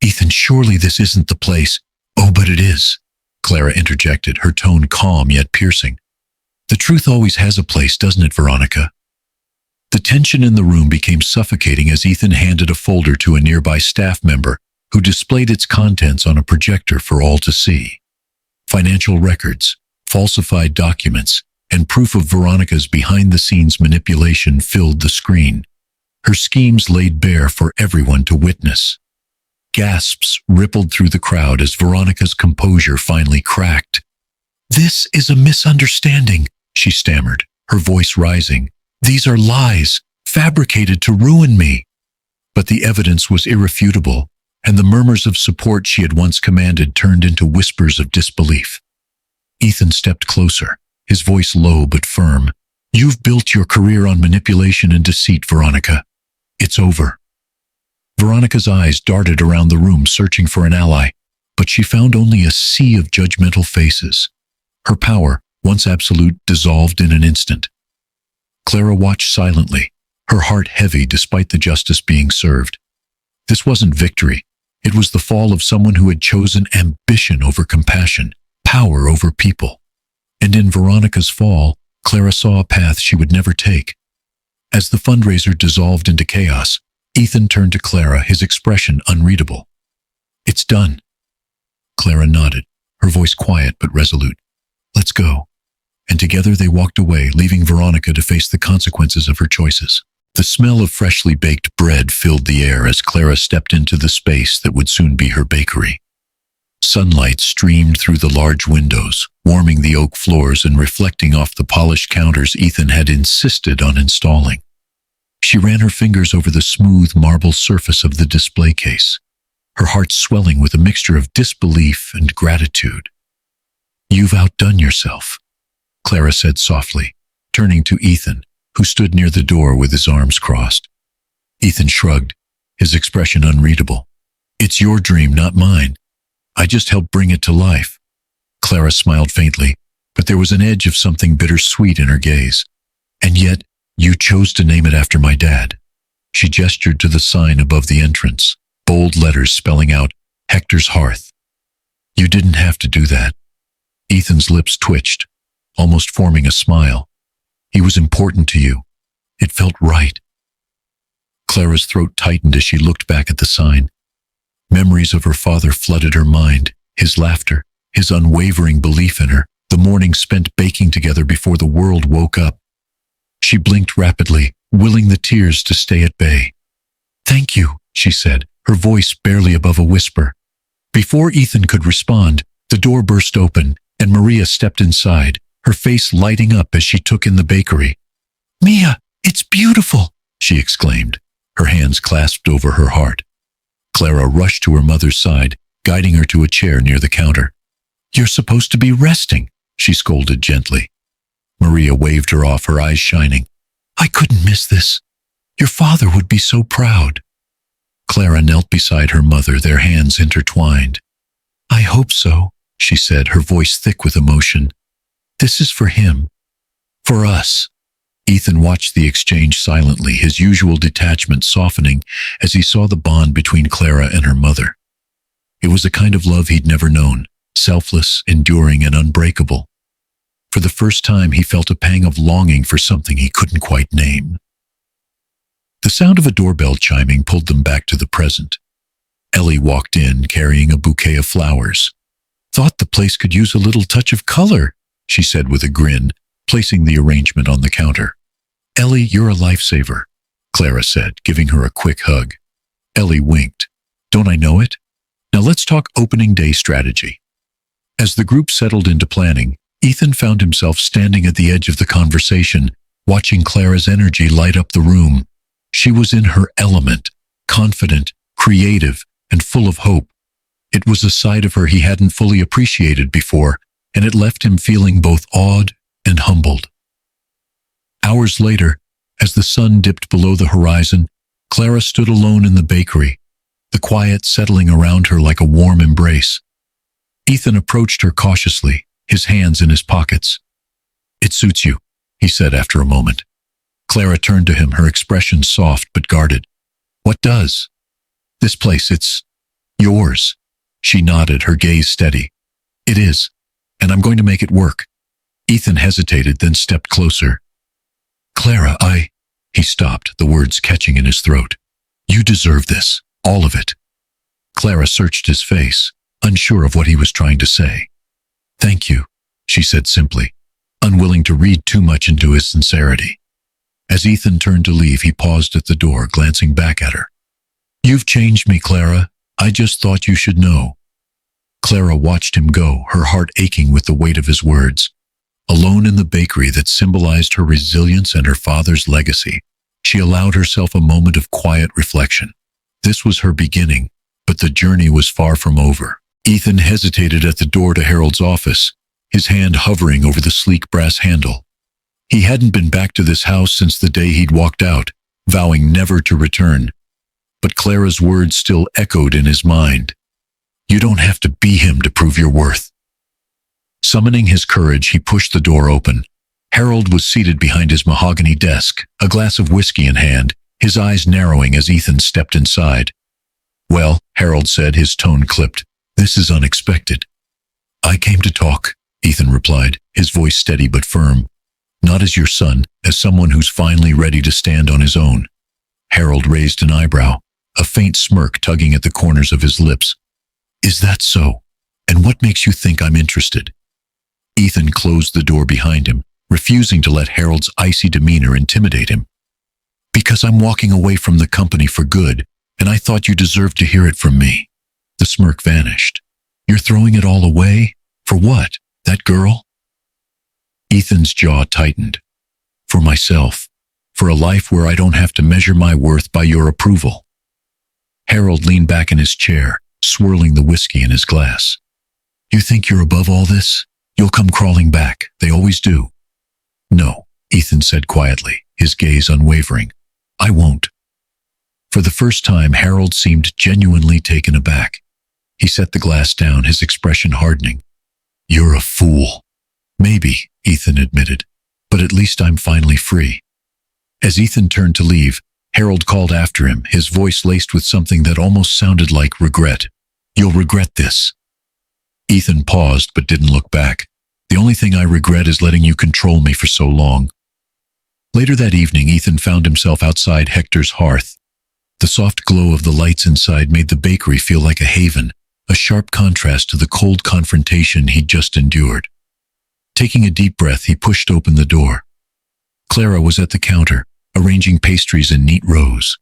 "Ethan, surely this isn't the place." "Oh, but it is," Clara interjected, her tone calm yet piercing. "The truth always has a place, doesn't it, Veronica?" The tension in the room became suffocating as Ethan handed a folder to a nearby staff member who displayed its contents on a projector for all to see. Financial records, falsified documents, and proof of Veronica's behind-the-scenes manipulation filled the screen, her schemes laid bare for everyone to witness. Gasps rippled through the crowd as Veronica's composure finally cracked. "This is a misunderstanding," she stammered, her voice rising. "These are lies, fabricated to ruin me." But the evidence was irrefutable, and the murmurs of support she had once commanded turned into whispers of disbelief. Ethan stepped closer, his voice low but firm. "You've built your career on manipulation and deceit, Veronica. It's over." Veronica's eyes darted around the room searching for an ally, but she found only a sea of judgmental faces. Her power, once absolute, dissolved in an instant. Clara watched silently, her heart heavy despite the justice being served. This wasn't victory. It was the fall of someone who had chosen ambition over compassion, power over people. And in Veronica's fall, Clara saw a path she would never take. As the fundraiser dissolved into chaos, Ethan turned to Clara, his expression unreadable. "It's done." Clara nodded, her voice quiet but resolute. "Let's go." And together they walked away, leaving Veronica to face the consequences of her choices. The smell of freshly baked bread filled the air as Clara stepped into the space that would soon be her bakery. Sunlight streamed through the large windows, warming the oak floors and reflecting off the polished counters Ethan had insisted on installing. She ran her fingers over the smooth marble surface of the display case, her heart swelling with a mixture of disbelief and gratitude. "You've outdone yourself," Clara said softly, turning to Ethan, who stood near the door with his arms crossed. Ethan shrugged, his expression unreadable. "It's your dream, not mine. I just helped bring it to life." Clara smiled faintly, but there was an edge of something bittersweet in her gaze. "And yet, you chose to name it after my dad." She gestured to the sign above the entrance, bold letters spelling out Hector's Hearth. "You didn't have to do that." Ethan's lips twitched, almost forming a smile. "He was important to you. It felt right." Clara's throat tightened as she looked back at the sign. Memories of her father flooded her mind, his laughter, his unwavering belief in her, the morning spent baking together before the world woke up. She blinked rapidly, willing the tears to stay at bay. "Thank you," she said, her voice barely above a whisper. Before Ethan could respond, the door burst open, and Maria stepped inside, her face lighting up as she took in the bakery. "Mia, it's beautiful," she exclaimed, her hands clasped over her heart. Clara rushed to her mother's side, guiding her to a chair near the counter. "You're supposed to be resting," she scolded gently. Maria waved her off, her eyes shining. "I couldn't miss this. Your father would be so proud." Clara knelt beside her mother, their hands intertwined. "I hope so," she said, her voice thick with emotion. "This is for him. For us." Ethan watched the exchange silently, his usual detachment softening as he saw the bond between Clara and her mother. It was a kind of love he'd never known, selfless, enduring, and unbreakable. For the first time, he felt a pang of longing for something he couldn't quite name. The sound of a doorbell chiming pulled them back to the present. Ellie walked in, carrying a bouquet of flowers. "Thought the place could use a little touch of color," she said with a grin, placing the arrangement on the counter. "Ellie, you're a lifesaver," Clara said, giving her a quick hug. Ellie winked. "Don't I know it? Now let's talk opening day strategy." As the group settled into planning, Ethan found himself standing at the edge of the conversation, watching Clara's energy light up the room. She was in her element, confident, creative, and full of hope. It was a side of her he hadn't fully appreciated before, and it left him feeling both awed and humbled. Hours later, as the sun dipped below the horizon, Clara stood alone in the bakery. the quiet settling around her like a warm embrace. Ethan approached her cautiously, his hands in his pockets. "It suits you," he said after a moment. Clara turned to him, her expression soft but guarded. "What does?" "This place, it's yours." She nodded, her gaze steady. "It is, and I'm going to make it work." Ethan hesitated, then stepped closer. "Clara, He stopped, the words catching in his throat. "You deserve this, all of it." Clara searched his face, unsure of what he was trying to say. "Thank you," she said simply, unwilling to read too much into his sincerity. As Ethan turned to leave, he paused at the door, glancing back at her. "You've changed me, Clara. I just thought you should know." Clara watched him go, her heart aching with the weight of his words. Alone in the bakery that symbolized her resilience and her father's legacy, she allowed herself a moment of quiet reflection. This was her beginning, but the journey was far from over. Ethan hesitated at the door to Harold's office, his hand hovering over the sleek brass handle. He hadn't been back to this house since the day he'd walked out, vowing never to return. But Clara's words still echoed in his mind. "You don't have to be him to prove your worth." Summoning his courage, he pushed the door open. Harold was seated behind his mahogany desk, a glass of whiskey in hand, his eyes narrowing as Ethan stepped inside. "Well," Harold said, his tone clipped, "this is unexpected." "I came to talk," Ethan replied, his voice steady but firm. "Not as your son, as someone who's finally ready to stand on his own." Harold raised an eyebrow, a faint smirk tugging at the corners of his lips. "Is that so? And what makes you think I'm interested?" Ethan closed the door behind him, refusing to let Harold's icy demeanor intimidate him. "Because I'm walking away from the company for good, and I thought you deserved to hear it from me." The smirk vanished. "You're throwing it all away? For what? That girl?" Ethan's jaw tightened. "For myself. For a life where I don't have to measure my worth by your approval." Harold leaned back in his chair, swirling the whiskey in his glass. "You think you're above all this? You'll come crawling back. They always do." "No," Ethan said quietly, his gaze unwavering. "I won't." For the first time, Harold seemed genuinely taken aback. He set the glass down, his expression hardening. "You're a fool." "Maybe," Ethan admitted, "but at least I'm finally free." As Ethan turned to leave, Harold called after him, his voice laced with something that almost sounded like regret. "You'll regret this." Ethan paused but didn't look back. "The only thing I regret is letting you control me for so long." Later that evening, Ethan found himself outside Hector's hearth. The soft glow of the lights inside made the bakery feel like a haven, a sharp contrast to the cold confrontation he'd just endured. Taking a deep breath, he pushed open the door. Clara was at the counter, arranging pastries in neat rows.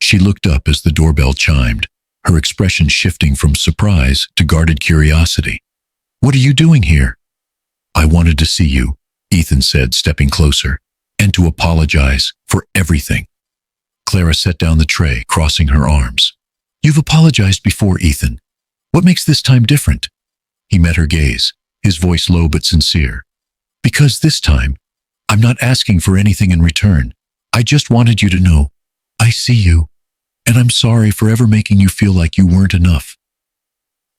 She looked up as the doorbell chimed, her expression shifting from surprise to guarded curiosity. "What are you doing here?" "I wanted to see you," Ethan said, stepping closer, "and to apologize for everything." Clara set down the tray, crossing her arms. "You've apologized before, Ethan. What makes this time different?" He met her gaze, his voice low but sincere. "Because this time, I'm not asking for anything in return. I just wanted you to know, I see you, and I'm sorry for ever making you feel like you weren't enough."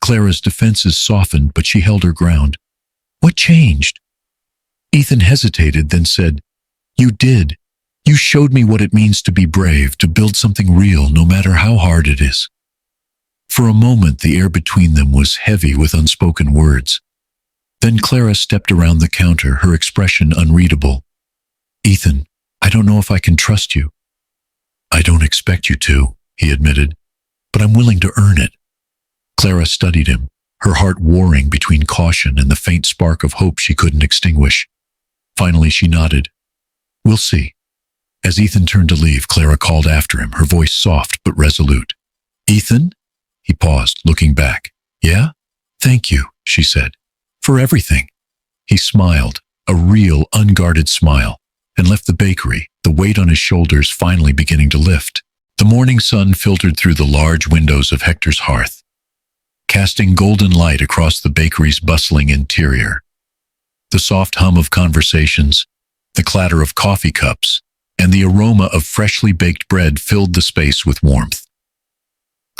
Clara's defenses softened, but she held her ground. "What changed?" Ethan hesitated, then said, "You did. You showed me what it means to be brave, to build something real, no matter how hard it is." For a moment, the air between them was heavy with unspoken words. Then Clara stepped around the counter, her expression unreadable. "Ethan, I don't know if I can trust you." "I don't expect you to," he admitted, "but I'm willing to earn it." Clara studied him, her heart warring between caution and the faint spark of hope she couldn't extinguish. Finally, she nodded. "We'll see." As Ethan turned to leave, Clara called after him, her voice soft but resolute. "Ethan?" He paused, looking back. "Yeah? Thank you," she said, "for everything." He smiled, a real, unguarded smile, and left the bakery, the weight on his shoulders finally beginning to lift. The morning sun filtered through the large windows of Hector's hearth, casting golden light across the bakery's bustling interior. The soft hum of conversations, the clatter of coffee cups, and the aroma of freshly baked bread filled the space with warmth.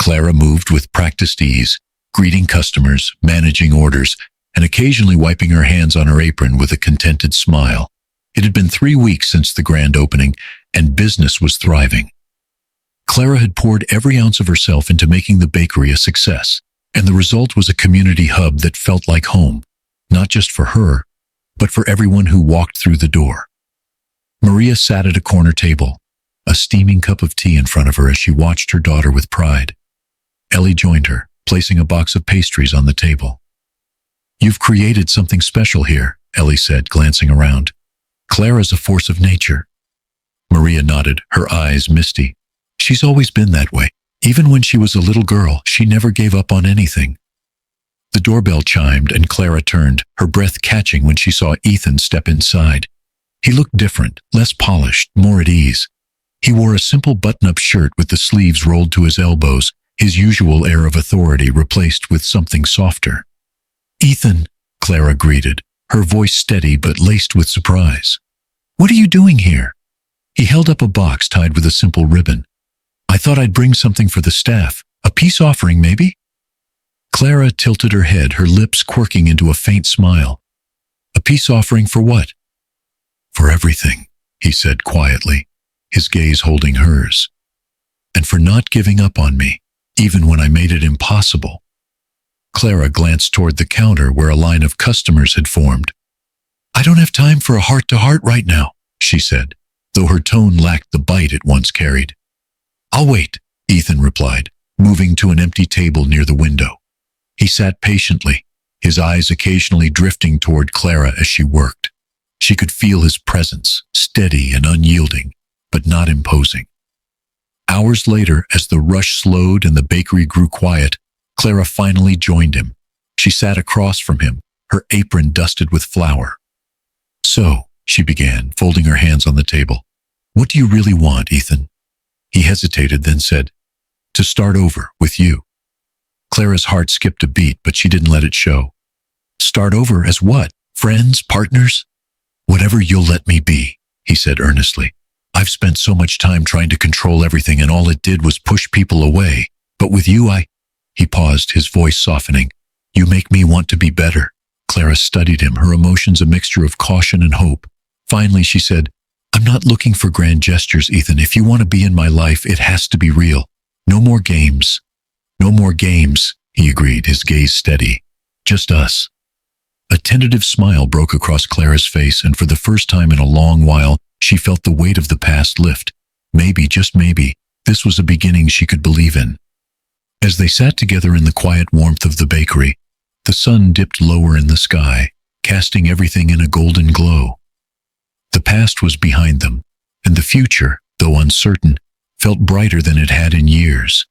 Clara moved with practiced ease, greeting customers, managing orders, and occasionally wiping her hands on her apron with a contented smile. It had been 3 weeks since the grand opening, and business was thriving. Clara had poured every ounce of herself into making the bakery a success, and the result was a community hub that felt like home, not just for her, but for everyone who walked through the door. Maria sat at a corner table, a steaming cup of tea in front of her as she watched her daughter with pride. Ellie joined her, placing a box of pastries on the table. "You've created something special here," Ellie said, glancing around. "Clara's a force of nature." Maria nodded, her eyes misty. "She's always been that way. Even when she was a little girl, she never gave up on anything." The doorbell chimed and Clara turned, her breath catching when she saw Ethan step inside. He looked different, less polished, more at ease. He wore a simple button-up shirt with the sleeves rolled to his elbows, his usual air of authority replaced with something softer. "Ethan," Clara greeted, her voice steady but laced with surprise. "What are you doing here?" He held up a box tied with a simple ribbon. "I thought I'd bring something for the staff. A peace offering, maybe?" Clara tilted her head, her lips quirking into a faint smile. "A peace offering for what?" "For everything," he said quietly, his gaze holding hers. "And for not giving up on me, even when I made it impossible." Clara glanced toward the counter where a line of customers had formed. "I don't have time for a heart-to-heart right now," she said, though her tone lacked the bite it once carried. "I'll wait," Ethan replied, moving to an empty table near the window. He sat patiently, his eyes occasionally drifting toward Clara as she worked. She could feel his presence, steady and unyielding, but not imposing. Hours later, as the rush slowed and the bakery grew quiet, Clara finally joined him. She sat across from him, her apron dusted with flour. "So," she began, folding her hands on the table, "what do you really want, Ethan?" He hesitated, then said, "To start over with you." Clara's heart skipped a beat, but she didn't let it show. "Start over as what? Friends? Partners?" "Whatever you'll let me be," he said earnestly. "I've spent so much time trying to control everything, and all it did was push people away. But with you, He paused, his voice softening. "You make me want to be better." Clara studied him, her emotions a mixture of caution and hope. Finally, she said, "I'm not looking for grand gestures, Ethan. If you want to be in my life, it has to be real. No more games." "No more games," he agreed, his gaze steady. "Just us." A tentative smile broke across Clara's face, and for the first time in a long while, she felt the weight of the past lift. Maybe, just maybe, this was a beginning she could believe in. As they sat together in the quiet warmth of the bakery, the sun dipped lower in the sky, casting everything in a golden glow. The past was behind them, and the future, though uncertain, felt brighter than it had in years.